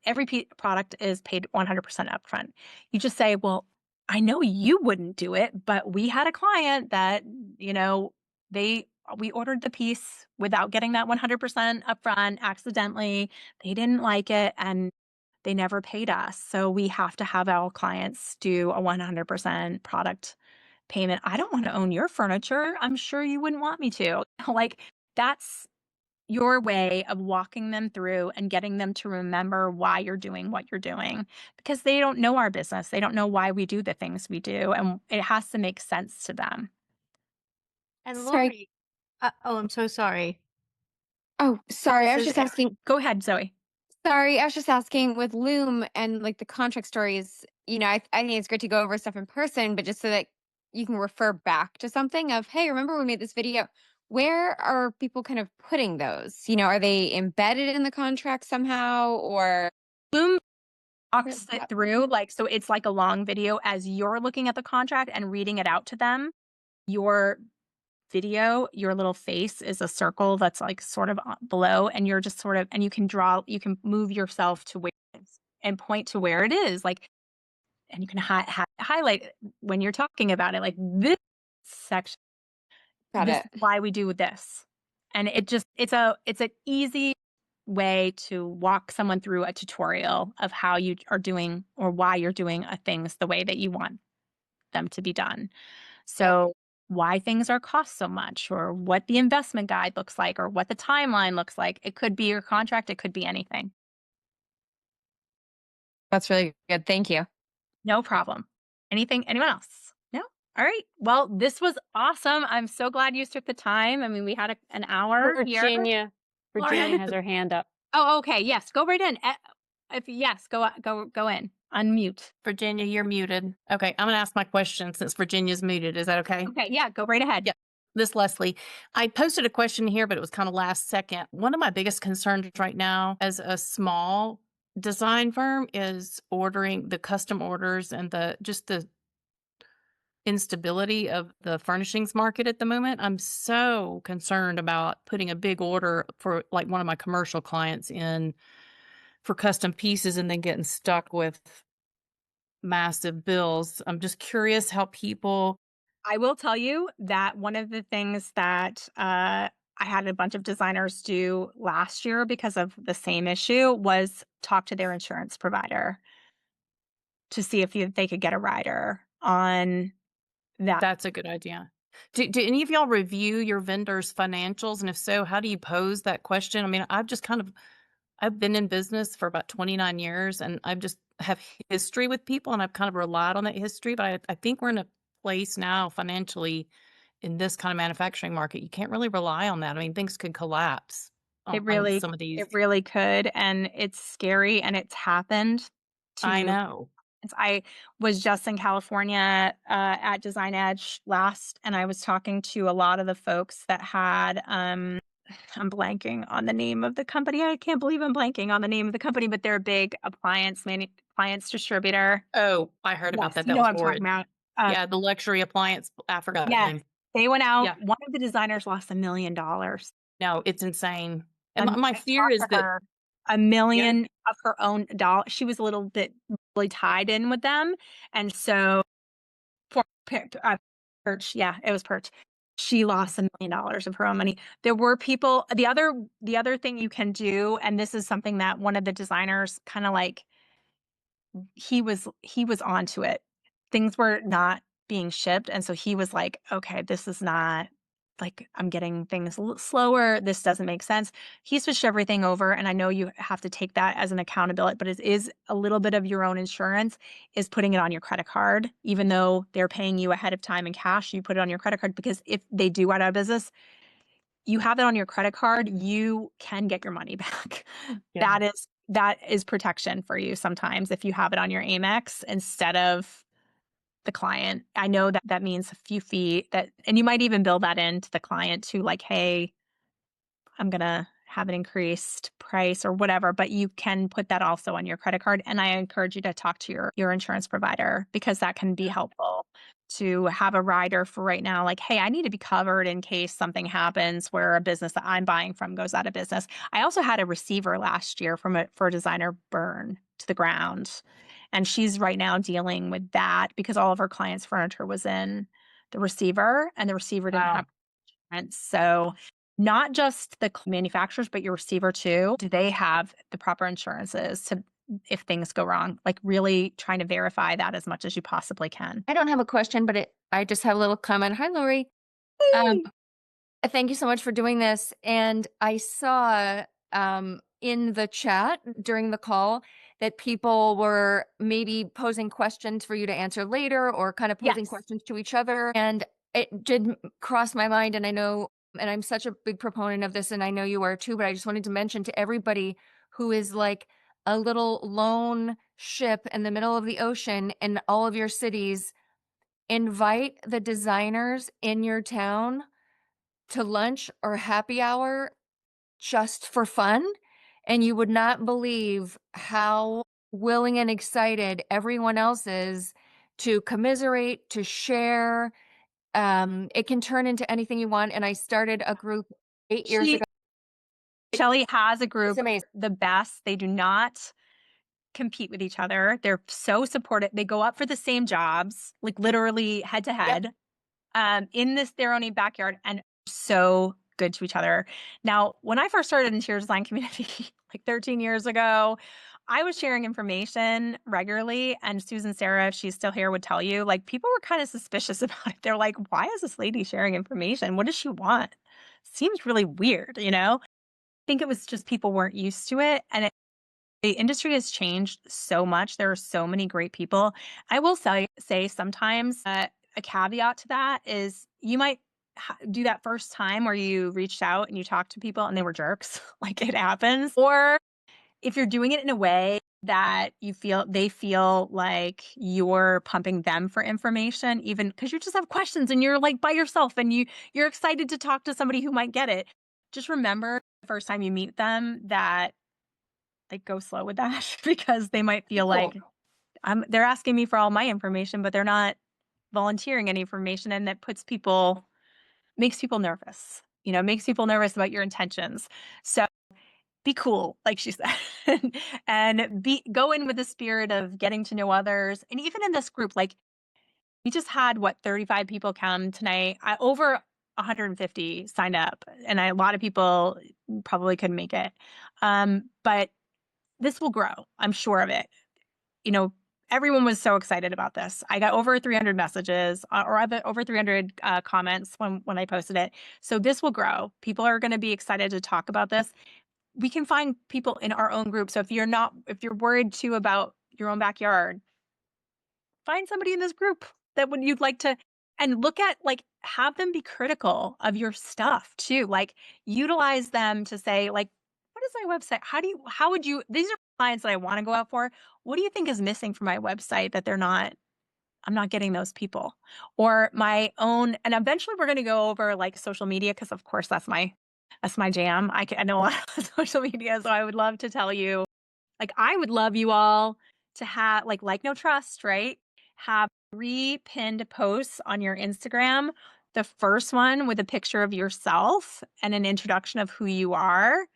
product is paid 100% upfront. You just say, well, I know you wouldn't do it, but we had a client that, you know, they we ordered the piece without getting that 100% upfront accidentally. They didn't like it, and they never paid us. So we have to have our clients do a 100% product payment. I don't want to own your furniture. I'm sure you wouldn't want me to. Like, that's your way of walking them through and getting them to remember why you're doing what you're doing, because they don't know our business. They don't know why we do the things we do, and it has to make sense to them. And Sorry. Lori, oh, I'm so sorry. Oh, sorry. I This was is just asking. Go ahead, Zoe. Sorry, I was just asking with Loom and like the contract stories. I think it's great to go over stuff in person, but just so that you can refer back to something of, hey, remember we made this video. Where are people kind of putting those? Are they embedded in the contract somehow, or Loom where's walks it that? through, like, so it's like a long video as you're looking at the contract and reading it out to them. Your video, your little face is a circle that's like sort of below, and you're just sort of, and you can move yourself to where it is and point to where it is, like, and you can highlight when you're talking about it, like, this section, Got this is it. why we do this. And it's an easy way to walk someone through a tutorial of how you are doing, or why you're doing things the way that you want them to be done. Yep. So, why things are cost so much, or what the investment guide looks like, or what the timeline looks like. It could be your contract, it could be anything. That's really good. Thank you. No problem. Anyone else? No? All right. Well, this was awesome. I'm so glad you took the time. I mean, we had an hour here. Virginia. Virginia has her hand up. Oh, okay. Yes. Go right in. If yes, go in. Unmute. Virginia, you're muted. Okay, I'm going to ask my question since Virginia's muted. Is that okay? Okay. Yeah. Go right ahead. Yep. This Leslie. I posted a question here, but it was kind of last second. One of my biggest concerns right now as a small design firm is ordering the custom orders and the instability of the furnishings market at the moment. I'm so concerned about putting a big order for like one of my commercial clients in for custom pieces and then getting stuck with massive bills. I'm just curious how people. I will tell you that one of the things that I had a bunch of designers do last year because of the same issue was talk to their insurance provider to see if they could get a rider on that. That's a good idea. Do any of y'all review your vendors' financials? And if so, how do you pose that question? I mean, I've been in business for about 29 years and I've just have history with people and I've kind of relied on that history. But I think we're in a place now financially in this kind of manufacturing market. You can't really rely on that. I mean, things could collapse on some of these. It really could, and it's scary, and it's happened I to. know. I was just in California at Design Edge last, and I was talking to a lot of the folks that had. I'm blanking on the name of the company. I can't believe I'm blanking on the name of the company, but they're a big appliance distributor. Oh, I heard about Yes, that. you That know was what I'm talking horrid. about. Yeah, the luxury appliance. I forgot the Yes, name. they went out. Yeah. One of the designers lost $1 million. No, it's insane. And And my I fear talked is to that. her, Yeah. $1 million of her own dollars. She was a little bit really tied in with them, and so for Perch, yeah, it was Perch. She lost $1 million of her own money. There were people. The other thing you can do, and this is something that one of the designers kind of like, he was onto it. things were not being shipped. And so he was like, okay, this is not like I'm getting things slower. This doesn't make sense. He switched everything over. And I know you have to take that as an accountability, but it is a little bit of your own insurance is putting it on your credit card, even though they're paying you ahead of time in cash, you put it on your credit card because if they do go out of business, you have it on your credit card, you can get your money back. Yeah. That is protection for you sometimes if you have it on your Amex instead of the client. I know that that means a few feet and you might even build that into the client too, like, hey, I'm going to have an increased price or whatever, but you can put that also on your credit card. And I encourage you to talk to your insurance provider because that can be helpful to have a rider for right now. Like, hey, I need to be covered in case something happens where a business that I'm buying from goes out of business. I also had a receiver last year for a designer burn to the ground. And she's right now dealing with that because all of her clients' furniture was in the receiver and the receiver didn't have insurance. So not just the manufacturers, but your receiver too. Do they have the proper insurances to if things go wrong? Like really trying to verify that as much as you possibly can. I don't have a question, but I just have a little comment. Hi, Lori. Thank you so much for doing this. And I saw in the chat during the call that people were maybe posing questions for you to answer later or kind of posing Yes. questions to each other. And it did cross my mind. And I know, and I'm such a big proponent of this, and I know you are too, but I just wanted to mention to everybody who is like a little lone ship in the middle of the ocean in all of your cities, invite the designers in your town to lunch or happy hour just for fun. And you would not believe how willing and excited everyone else is to commiserate, to share. It can turn into anything you want. And I started a group 8 years ago. Shelly has a It's group, amazing. the best. They do not compete with each other. They're so supportive. They go up for the same jobs, like literally head to head, in their own backyard, and so good to each other. Now, when I first started in interior design community like 13 years ago, I was sharing information regularly, and Susan Sarah, if she's still here, would tell you, like, people were kind of suspicious about it. They're like, why is this lady sharing information? What does she want? Seems really weird, you know? I think it was just people weren't used to it. And the industry has changed so much. There are so many great people. I will say sometimes a caveat to that is you might do that first time where you reached out and you talked to people and they were jerks. Like it happens. Or if you're doing it in a way that they feel like you're pumping them for information, even because you just have questions and you're like by yourself and you're excited to talk to somebody who might get it. Just remember the first time you meet them that like go slow with that because they might feel like they're asking me for all my information, but they're not volunteering any information. And that makes people nervous, makes people nervous about your intentions. So be cool, like she said, and go in with the spirit of getting to know others. And even in this group, like we just had 35 people come tonight, over 150 signed up, and a lot of people probably couldn't make it. But this will grow. I'm sure of it. Everyone was so excited about this. I got over 300 messages or over 300 comments when I posted it. So this will grow. People are going to be excited to talk about this. We can find people in our own group. So if you're worried too about your own backyard, find somebody in this group that you'd like to, and look at, like, have them be critical of your stuff too. Like utilize them to say, like, what is my website? How would you, these are clients that I want to go out for. What do you think is missing from my website that I'm not getting those people? Or my own, and eventually we're going to go over like social media. Cause of course that's my jam. I know a lot of social media. So I would love to tell you, like, I would love you all to have like no trust, right? Have 3 pinned posts on your Instagram. The first one with a picture of yourself and an introduction of who you are,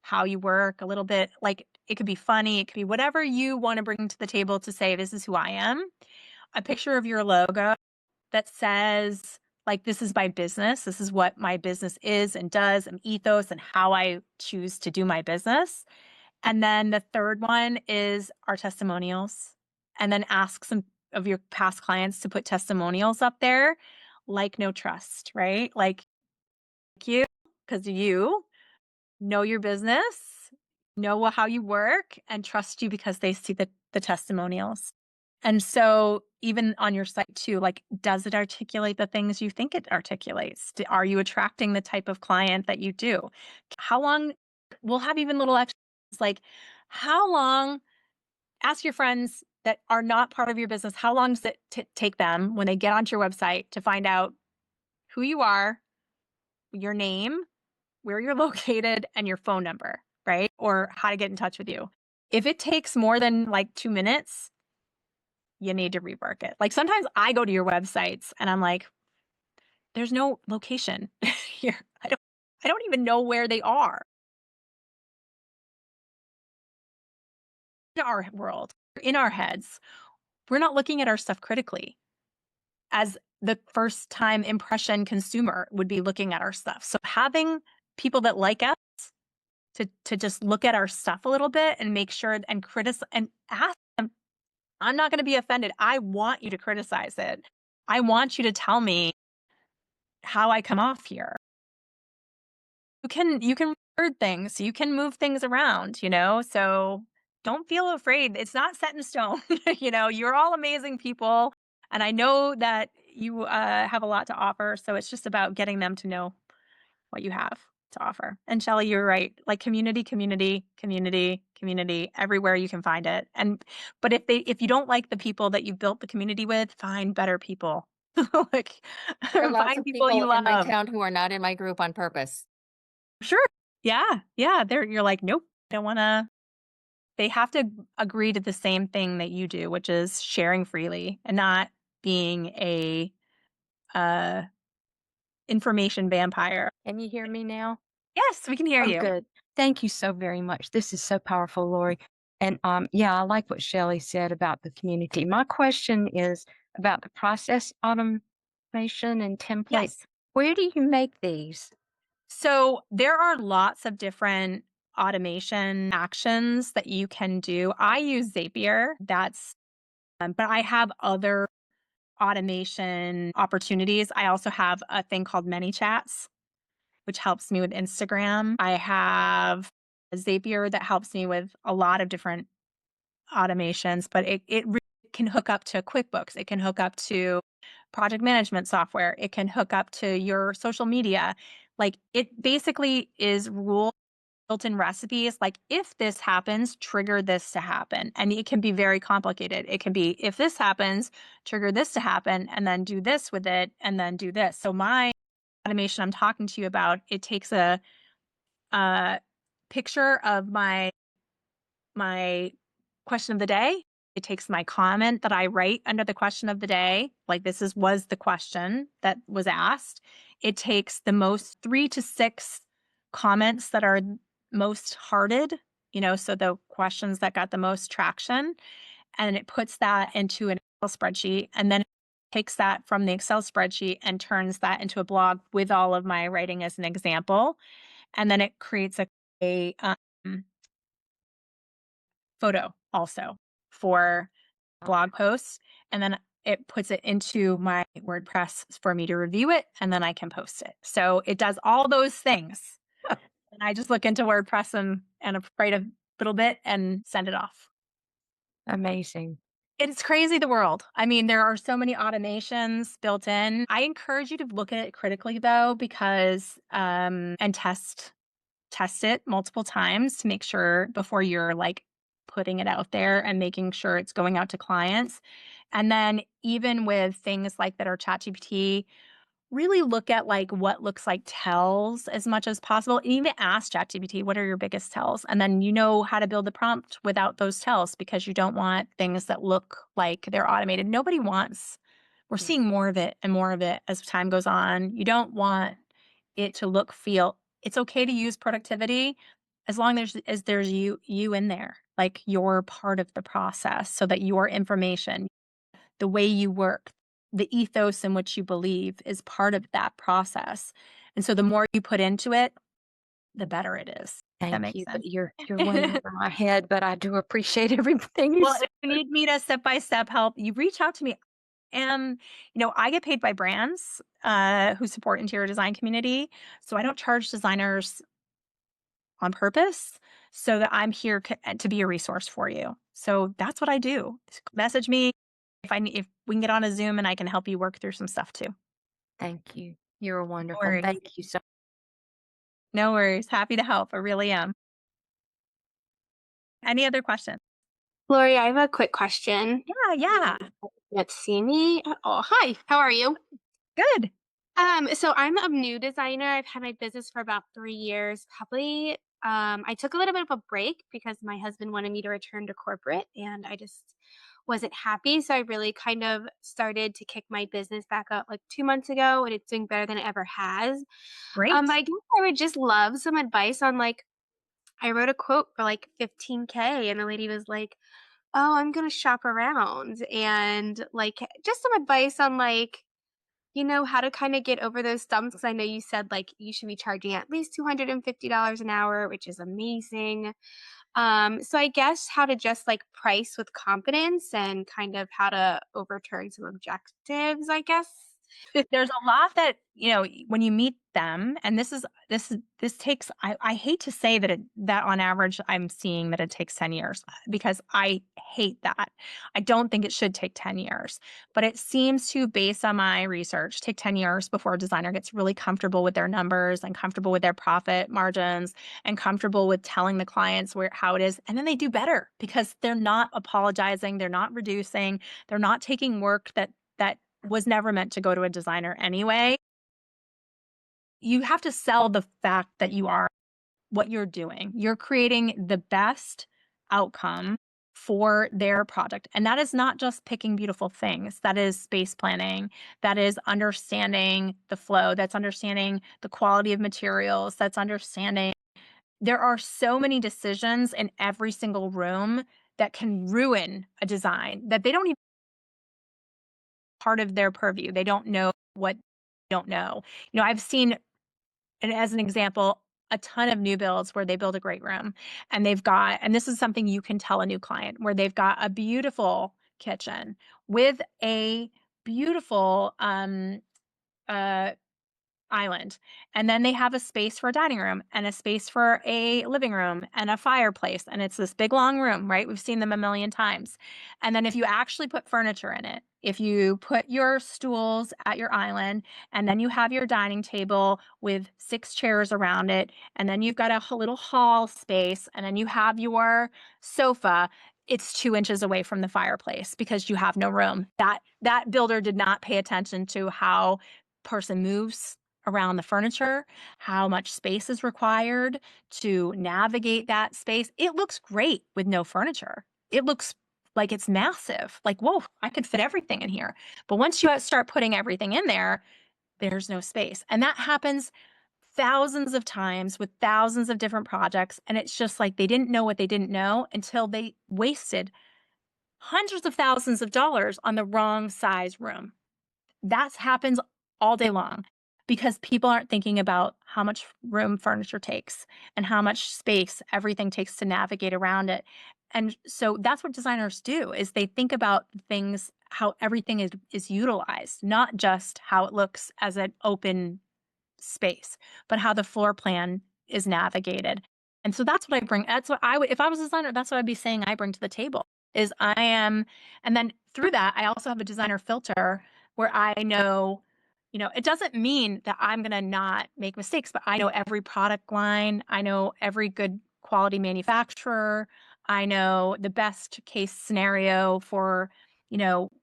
how you work, a little bit, like it could be funny, it could be whatever you want to bring to the table to say, this is who I am. A picture of your logo that says, like, this is my business. This is what my business is and does, and ethos, and how I choose to do my business. And then the third one is our testimonials. And then ask some of your past clients to put testimonials up there, like no trust, right? Like you, because you know your business, know how you work, and trust you because they see the testimonials. And so even on your site too, like, does it articulate the things you think it articulates? Are you attracting the type of client that you do? How long, we'll have even little extras like, how long, ask your friends that are not part of your business, how long does it take them when they get onto your website to find out who you are, your name, where you're located, and your phone number, right? Or how to get in touch with you. If it takes more than like 2 minutes, you need to rework it. Like sometimes I go to your websites and I'm like, there's no location here. I don't even know where they are. In our world, in our heads, we're not looking at our stuff critically as the first time impression consumer would be looking at our stuff. So having people that like us to just look at our stuff a little bit and make sure and criticize and ask them, I'm not going to be offended. I want you to criticize it. I want you to tell me how I come off here. You can word things, you can move things around, so don't feel afraid. It's not set in stone. You're all amazing people. And I know that you have a lot to offer. So it's just about getting them to know what you have to offer. And Shelley, you're right. Like community, community, community, community, everywhere you can find it. But if you don't like the people that you built the community with, find better people. Like There are lots find of people you people in my love. town who are not in my group on purpose. Sure. Yeah. Yeah. You're like, nope, don't want to. They have to agree to the same thing that you do, which is sharing freely and not being a information vampire. Can you hear me now? Yes, we can hear Oh, you. good. Thank you so very much. This is so powerful, Lori. And yeah, I like what Shelley said about the community. My question is about the process automation and templates. Yes. Where do you make these? So there are lots of different automation actions that you can do. I use Zapier. But I have other automation opportunities. I also have a thing called ManyChats, which helps me with Instagram. I have a Zapier that helps me with a lot of different automations, but it really can hook up to QuickBooks. It can hook up to project management software. It can hook up to your social media. Like it basically is built-in recipes. Like if this happens, trigger this to happen. And it can be very complicated. It can be if this happens, trigger this to happen, and then do this with it, and then do this. So my automation I'm talking to you about, it takes a picture of my question of the day. It takes my comment that I write under the question of the day, like was the question that was asked. It takes the most 3 to 6 comments that are most hearted, so the questions that got the most traction, and it puts that into an Excel spreadsheet, and then it takes that from the Excel spreadsheet and turns that into a blog with all of my writing as an example, and then it creates a photo also for blog posts, and then it puts it into my WordPress for me to review it, and then I can post it. So it does all those things. And I just look into WordPress and write a little bit and send it off. Amazing. It's crazy, the world. I mean, there are so many automations built in. I encourage you to look at it critically though, because and test it multiple times to make sure before you're like putting it out there and making sure it's going out to clients. And then even with things like that are ChatGPT, really look at like what looks like tells as much as possible. And even ask ChatGPT, what are your biggest tells? And then you know how to build the prompt without those tells, because you don't want things that look like they're automated. We're seeing more of it and more of it as time goes on. You don't want it to feel. It's okay to use productivity as long as there's you in there, like you're part of the process, so that your information, the way you work, the ethos in which you believe is part of that process. And so the more you put into it, the better it is. Thank That makes you. sense. But you're way over my head, but I do appreciate everything you Well, said. if you need me to step-by-step help, you reach out to me. I get paid by brands who support interior design community. So I don't charge designers on purpose, so that I'm here to be a resource for you. So that's what I do. Message me if we can get on a Zoom and I can help you work through some stuff too. Thank you. You're No wonderful. worries. Thank you so No worries. Happy to help. I really am. Any other questions? Lori, I have a quick question. Yeah. Let's see me at all. Hi, how are you? Good. So I'm a new designer. I've had my business for about 3 years. Probably, I took a little bit of a break because my husband wanted me to return to corporate, and I just wasn't happy. So I really kind of started to kick my business back up like 2 months ago, and it's doing better than it ever has. Great. But I guess I would just love some advice on like I wrote a quote for like 15K, and the lady was like, "Oh, I'm gonna shop around," and like just some advice on like how to kind of get over those stumps. Because I know you said like you should be charging at least $250 an hour, which is amazing. So I guess how to just like price with confidence and kind of how to overturn some objectives, I guess. There's a lot that, when you meet them, and this takes, I hate to say that on average, I'm seeing that it takes 10 years because I hate that. I don't think it should take 10 years, but it seems to, based on my research, take 10 years before a designer gets really comfortable with their numbers and comfortable with their profit margins and comfortable with telling the clients how it is. And then they do better because they're not apologizing. They're not reducing. They're not taking work that was never meant to go to a designer anyway. You have to sell the fact that you are what you're doing. You're creating the best outcome for their project. And that is not just picking beautiful things. That is space planning. That is understanding the flow. That's understanding the quality of materials. That's understanding. There are so many decisions in every single room that can ruin a design that they don't even part of their purview. They don't know what they don't know. I've seen, and as an example, a ton of new builds where they build a great room and and this is something you can tell a new client, where they've got a beautiful kitchen with a beautiful uh, island. And then they have a space for a dining room and a space for a living room and a fireplace. And it's this big long room, right? We've seen them a million times. And then if you actually put furniture in it, if you put your stools at your island and then you have your dining table with 6 chairs around it, and then you've got a little hall space, and then you have your sofa, it's 2 inches away from the fireplace because you have no room. That builder did not pay attention to how person moves around the furniture, how much space is required to navigate that space. It looks great with no furniture. It looks like it's massive. Like, whoa, I could fit everything in here. But once you start putting everything in there, there's no space. And that happens thousands of times with thousands of different projects. And it's just like they didn't know what they didn't know until they wasted hundreds of thousands of dollars on the wrong size room. That happens all day long because people aren't thinking about how much room furniture takes and how much space everything takes to navigate around it. And so that's what designers do, is they think about things, how everything is utilized, not just how it looks as an open space, but how the floor plan is navigated. And so that's what I bring. That's what I would, if I was a designer, that's what I'd be saying I bring to the table is I am. And then through that, I also have a designer filter where I know, it doesn't mean that I'm going to not make mistakes, but I know every product line. I know every good quality manufacturer. I know the best case scenario for,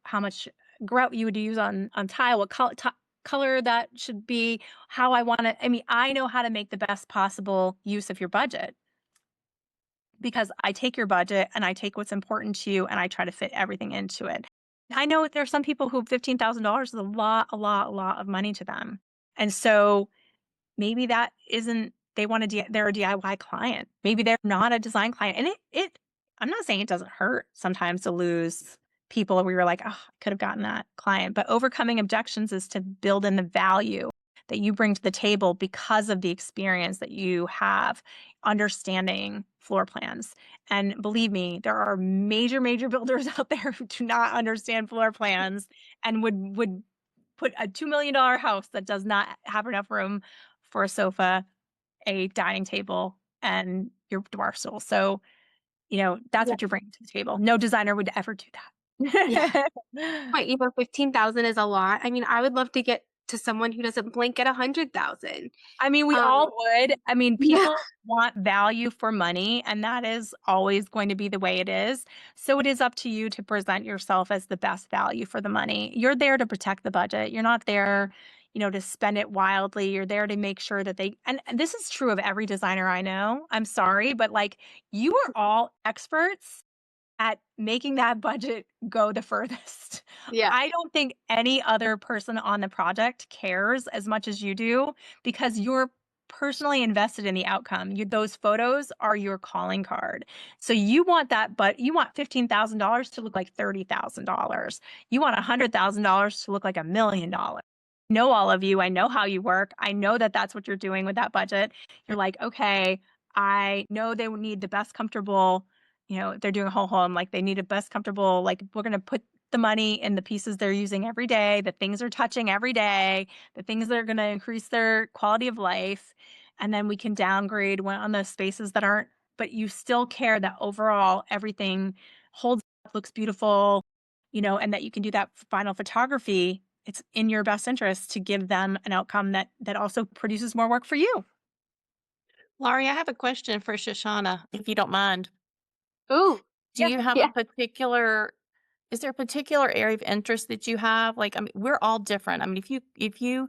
how much grout you would use on tile, what color that should be, how I want to. I mean, I know how to make the best possible use of your budget because I take your budget and I take what's important to you and I try to fit everything into it. I know there are some people who $15,000 is a lot of money to them. And so maybe that isn't, they're a DIY client. Maybe they're not a design client. And I'm not saying it doesn't hurt sometimes to lose people where you're like, oh, I could have gotten that client. But overcoming objections is to build in the value that you bring to the table because of the experience that you have understanding floor plans. And believe me, there are major, major builders out there who do not understand floor plans and would put a $2 million house that does not have enough room for a sofa, a dining table, and your bar stool. So, that's Yeah. what you're bringing to the table. No designer would ever do Yeah. that. But 15,000 is a lot. I mean, I would love to get to someone who doesn't blink at 100,000. I mean, we all would. I mean, Yeah. people want value for money, and that is always going to be the way it is. So it is up to you to present yourself as the best value for the money. You're there to protect the budget. You're not there, to spend it wildly. You're there to make sure that and this is true of every designer I know. I'm sorry, but you are all experts at making that budget go the furthest. Yeah. I don't think any other person on the project cares as much as you do because you're personally invested in the outcome. Those photos are your calling card. So you want that, but you want $15,000 to look like $30,000. You want $100,000 to look like $1 million. Know all of you. I know how you work. I know that that's what you're doing with that budget. You're like, okay, I know they would need the best comfortable, if they're doing a whole home, they need a best comfortable, we're going to put the money in the pieces they're using every day, the things they're touching every day, the things that are going to increase their quality of life. And then we can downgrade on those spaces that aren't, but you still care that overall everything holds up, looks beautiful, and that you can do that final photography. It's in your best interest to give them an outcome that also produces more work for you. Laurie, I have a question for Shoshana, if you don't mind. Ooh. Do you have a particular is there a particular area of interest that you have? I mean, we're all different. I mean, if you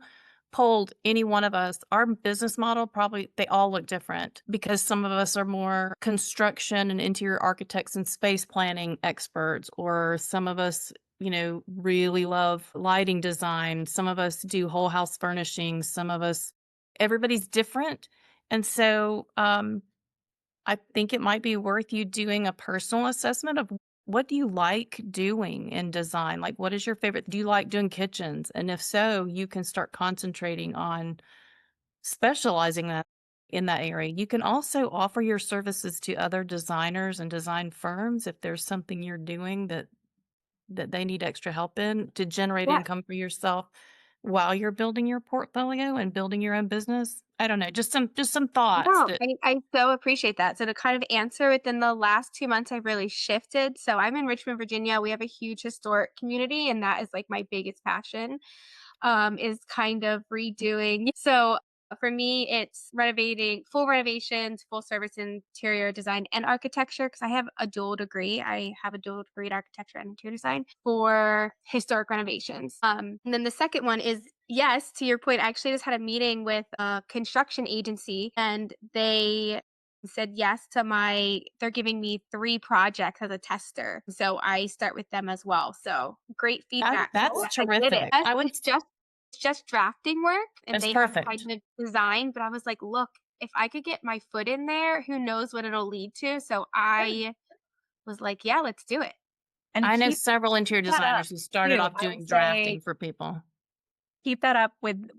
polled any one of us, our business model probably they all look different because some of us are more construction and interior architects and space planning experts, or some of us, really love lighting design. Some of us do whole house furnishings. Some of us, everybody's different. And so, I think it might be worth you doing a personal assessment of what do you like doing in design? What is your favorite? Do you like doing kitchens? And if so, you can start concentrating on specializing that in that area. You can also offer your services to other designers and design firms if there's something you're doing that they need extra help in to generate Yeah. income for yourself while you're building your portfolio and building your own business. I don't know, just some thoughts No, that I so appreciate that. So to kind of answer, within the last 2 months, I've really shifted. So I'm in Richmond, Virginia. We have a huge historic community, and that is my biggest passion, is kind of redoing. So for me, it's renovating, full renovations, full service interior design and architecture, because I have a dual degree. I have a dual degree in architecture and interior design for historic renovations. And then the second one is, yes, to your point, I actually just had a meeting with a construction agency, and they said yes to they're giving me 3 projects as a tester. So I start with them as well. So great feedback. that's So I did it. terrific. I would It's just drafting work, and That's they have perfect. kind of design, but I was like, look, if I could get my foot in there, who knows what it'll lead to. So I was like, yeah, let's do it. And I know keep several interior that up, designers who started too. off I would doing say drafting for people. keep that up with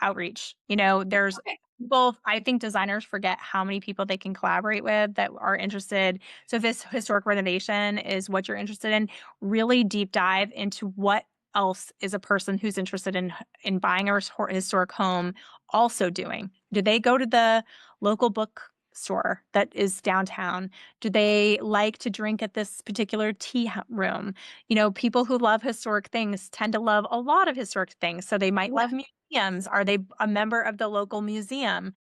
outreach. There's Okay. people, I think designers forget how many people they can collaborate with that are interested. So if this historic renovation is what you're interested in, really deep dive into what else is a person who's interested in buying a historic home also doing. Do they go to the local bookstore that is downtown? Do they like to drink at this particular tea room? People who love historic things tend to love a lot of historic things. So they might love museums. Are they a member of the local museum?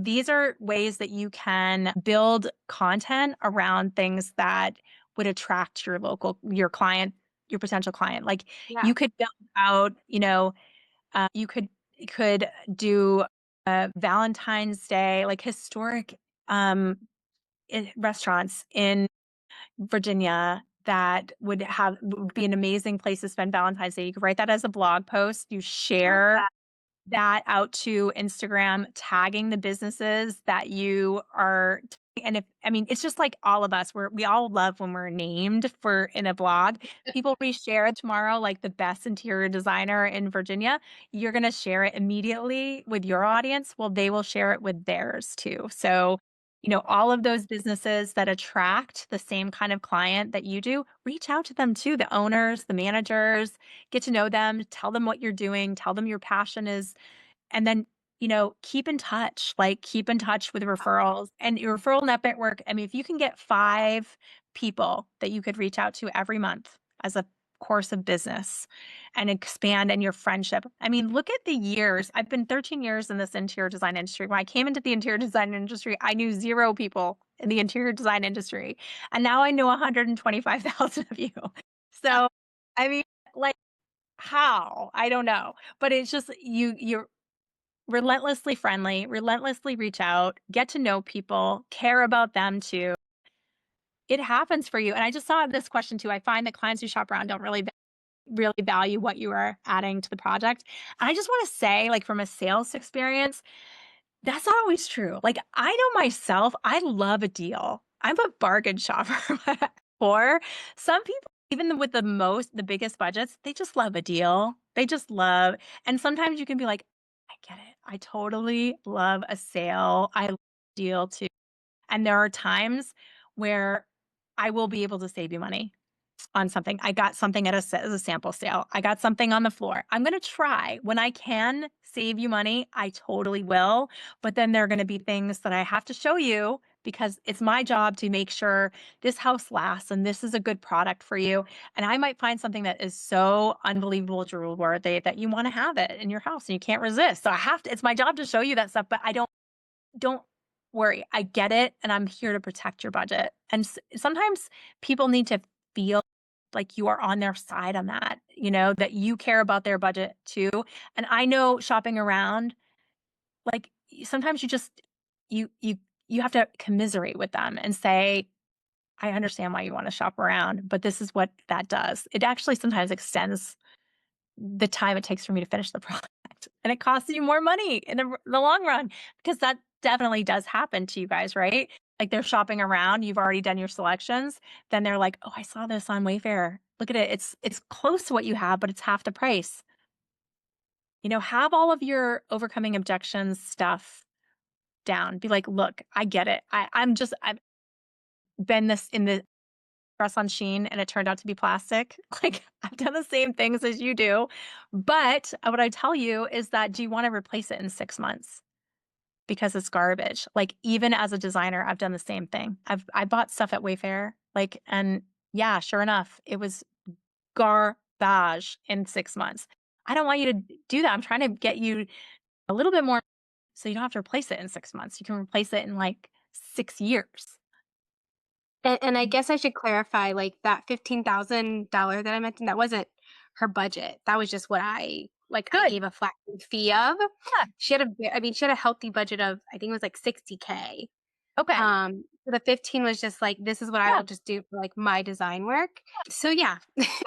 These are ways that you can build content around things that would attract your client, your potential client. Yeah. You could build out, you could do Valentine's Day, historic restaurants in Virginia that would be an amazing place to spend Valentine's Day. You could write that as a blog post. You share that out to Instagram, tagging the businesses that you are. And if, I mean, it's just like all of us, we all love when we're named in a blog. People reshare tomorrow, like the best interior designer in Virginia. You're going to share it immediately with your audience. Well, they will share it with theirs too. So, all of those businesses that attract the same kind of client that you do, reach out to them too, the owners, the managers, get to know them, tell them what you're doing, tell them your passion is, and then, keep in touch, keep in touch with referrals and your referral network. I mean, if you can get 5 people that you could reach out to every month as a course of business and expand in your friendship. I mean, look at the years. I've been 13 years in this interior design industry. When I came into the interior design industry, I knew 0 people in the interior design industry. And now I know 125,000 of you. So, I mean, like, how? I don't know. But it's just you're relentlessly friendly, relentlessly reach out, get to know people, care about them too. It happens for you. And I just saw this question too. I find that clients who shop around don't really value what you are adding to the project. And I just want to say, from a sales experience, that's not always true. I know myself, I love a deal. I'm a bargain shopper. Or some people, even with the biggest budgets, they just love a deal. They just love, and sometimes you can be like, I get it. I totally love a sale. I love a deal too. And there are times where I will be able to save you money on something. I got something as a sample sale. I got something on the floor. I'm going to try. When I can save you money, I totally will. But then there are going to be things that I have to show you because it's my job to make sure this house lasts and this is a good product for you. And I might find something that is so unbelievable jewel worthy that you want to have it in your house and you can't resist. So it's my job to show you that stuff, but I don't worry. I get it. And I'm here to protect your budget. And sometimes people need to feel like you are on their side on that, that you care about their budget too. And I know shopping around, sometimes you have to commiserate with them and say, I understand why you want to shop around, but this is what that does. It actually sometimes extends the time it takes for me to finish the product. And it costs you more money in the long run, because that definitely does happen to you guys, right? They're shopping around, you've already done your selections. Then they're like, oh, I saw this on Wayfair. Look at it. It's close to what you have, but it's half the price. Have all of your overcoming objections stuff down. Be like, look, I get it. I've been this in the press on Shein and it turned out to be plastic. I've done the same things as you do. But what I tell you is that, do you want to replace it in 6 months? Because it's garbage. Even as a designer, I've done the same thing. I bought stuff at Wayfair, and yeah, sure enough, it was garbage in 6 months. I don't want you to do that. I'm trying to get you a little bit more so you don't have to replace it in 6 months. You can replace it in 6 years. And I guess I should clarify, that $15,000 that I mentioned, that wasn't her budget. That was just what I Good. gave a flat fee of. Yeah. She had a healthy budget of, I think it was $60K. Okay. So the 15 was just this is what I will just do for my design work. So yeah.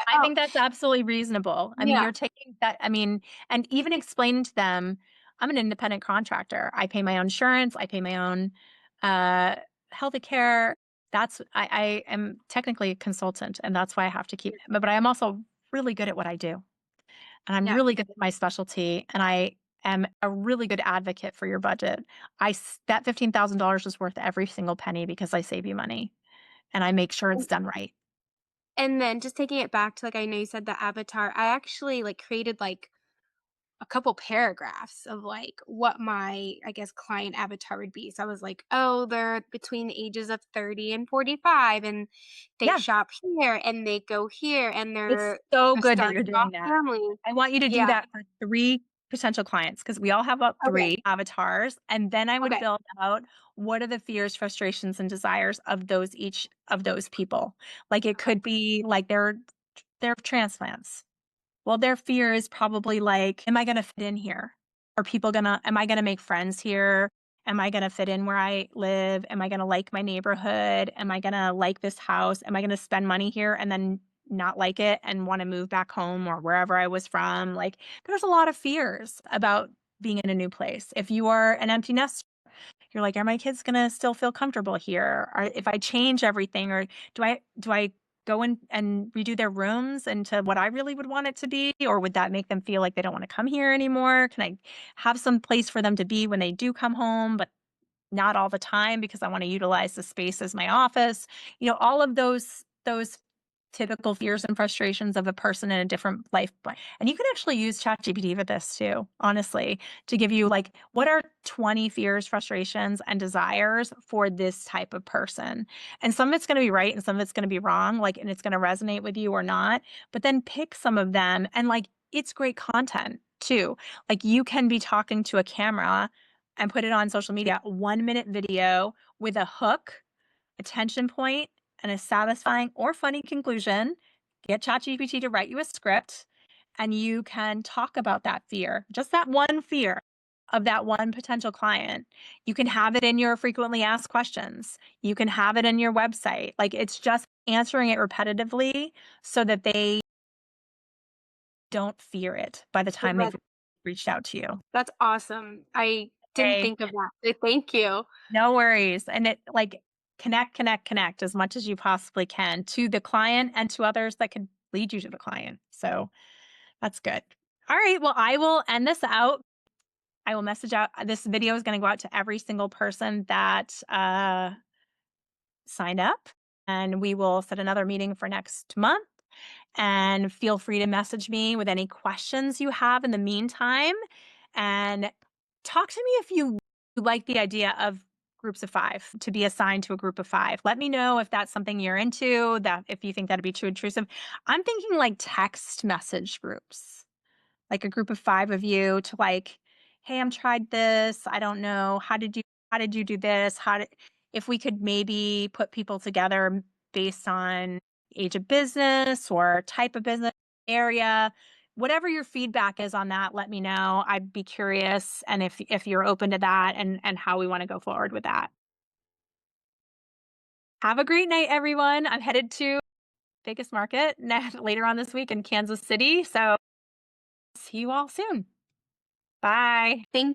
I think that's absolutely reasonable. I mean, Yeah. you're taking that, and even explaining to them, I'm an independent contractor. I pay my own insurance. I pay my own health care. I am technically a consultant, and that's why I have to keep it. But I am also really good at what I do. And I'm Yeah. really good at my specialty, and I am a really good advocate for your budget. That $15,000 is worth every single penny because I save you money and I make sure it's done right. And then just taking it back to I know you said the avatar, I actually created a couple paragraphs of what my, I guess, client avatar would be. So I was like, oh, they're between the ages of 30 and 45 and they Yeah. shop here and they go here and they're It's so a good that you're starting off doing that. family. I want you to do Yeah. that for 3 potential clients, because we all have about 3 avatars. And then I would Okay. build out, what are the fears, frustrations, and desires of each of those people. It could be they're transplants. Well, their fear is probably am I going to fit in here? Am I going to make friends here? Am I going to fit in where I live? Am I going to like my neighborhood? Am I going to like this house? Am I going to spend money here and then not like it and want to move back home or wherever I was from? There's a lot of fears about being in a new place. If you are an empty nester, you're like, are my kids going to still feel comfortable here? Or if I change everything, or do I go in and redo their rooms into what I really would want it to be? Or would that make them feel like they don't want to come here anymore? Can I have some place for them to be when they do come home, but not all the time because I want to utilize the space as my office? All of those typical fears and frustrations of a person in a different life. And you can actually use ChatGPT for this too, honestly, to give you like, what are 20 fears, frustrations, and desires for this type of person? And some of it's going to be right and some of it's going to be wrong, and it's going to resonate with you or not. But then pick some of them, and it's great content too. You can be talking to a camera and put it on social media, a 1-minute video with a hook, a tension point, and a satisfying or funny conclusion. Get ChatGPT to write you a script, and you can talk about that fear, just that one fear of that one potential client. You can have it in your frequently asked questions. You can have it in your website. It's just answering it repetitively so that they don't fear it by the time they've reached out to you. That's awesome. I didn't Okay. think of that. So thank you. No worries. And it connect as much as you possibly can to the client and to others that could lead you to the client. So that's good. All right. Well, I will end this out. I will message out. This video is going to go out to every single person that signed up, and we will set another meeting for next month. And feel free to message me with any questions you have in the meantime. And talk to me if you like the idea of groups of 5, to be assigned to a group of 5. Let me know if that's something you're into, that if you think that'd be too intrusive. I'm thinking text message groups, a group of 5 of you to hey, I'm tried this. I don't know. How did you do this? If we could maybe put people together based on age of business or type of business, area, whatever your feedback is on that, let me know. I'd be curious, and if you're open to that, and how we want to go forward with that. Have a great night, everyone. I'm headed to Vegas Market later on this week in Kansas City, so see you all soon. Bye. Thank you.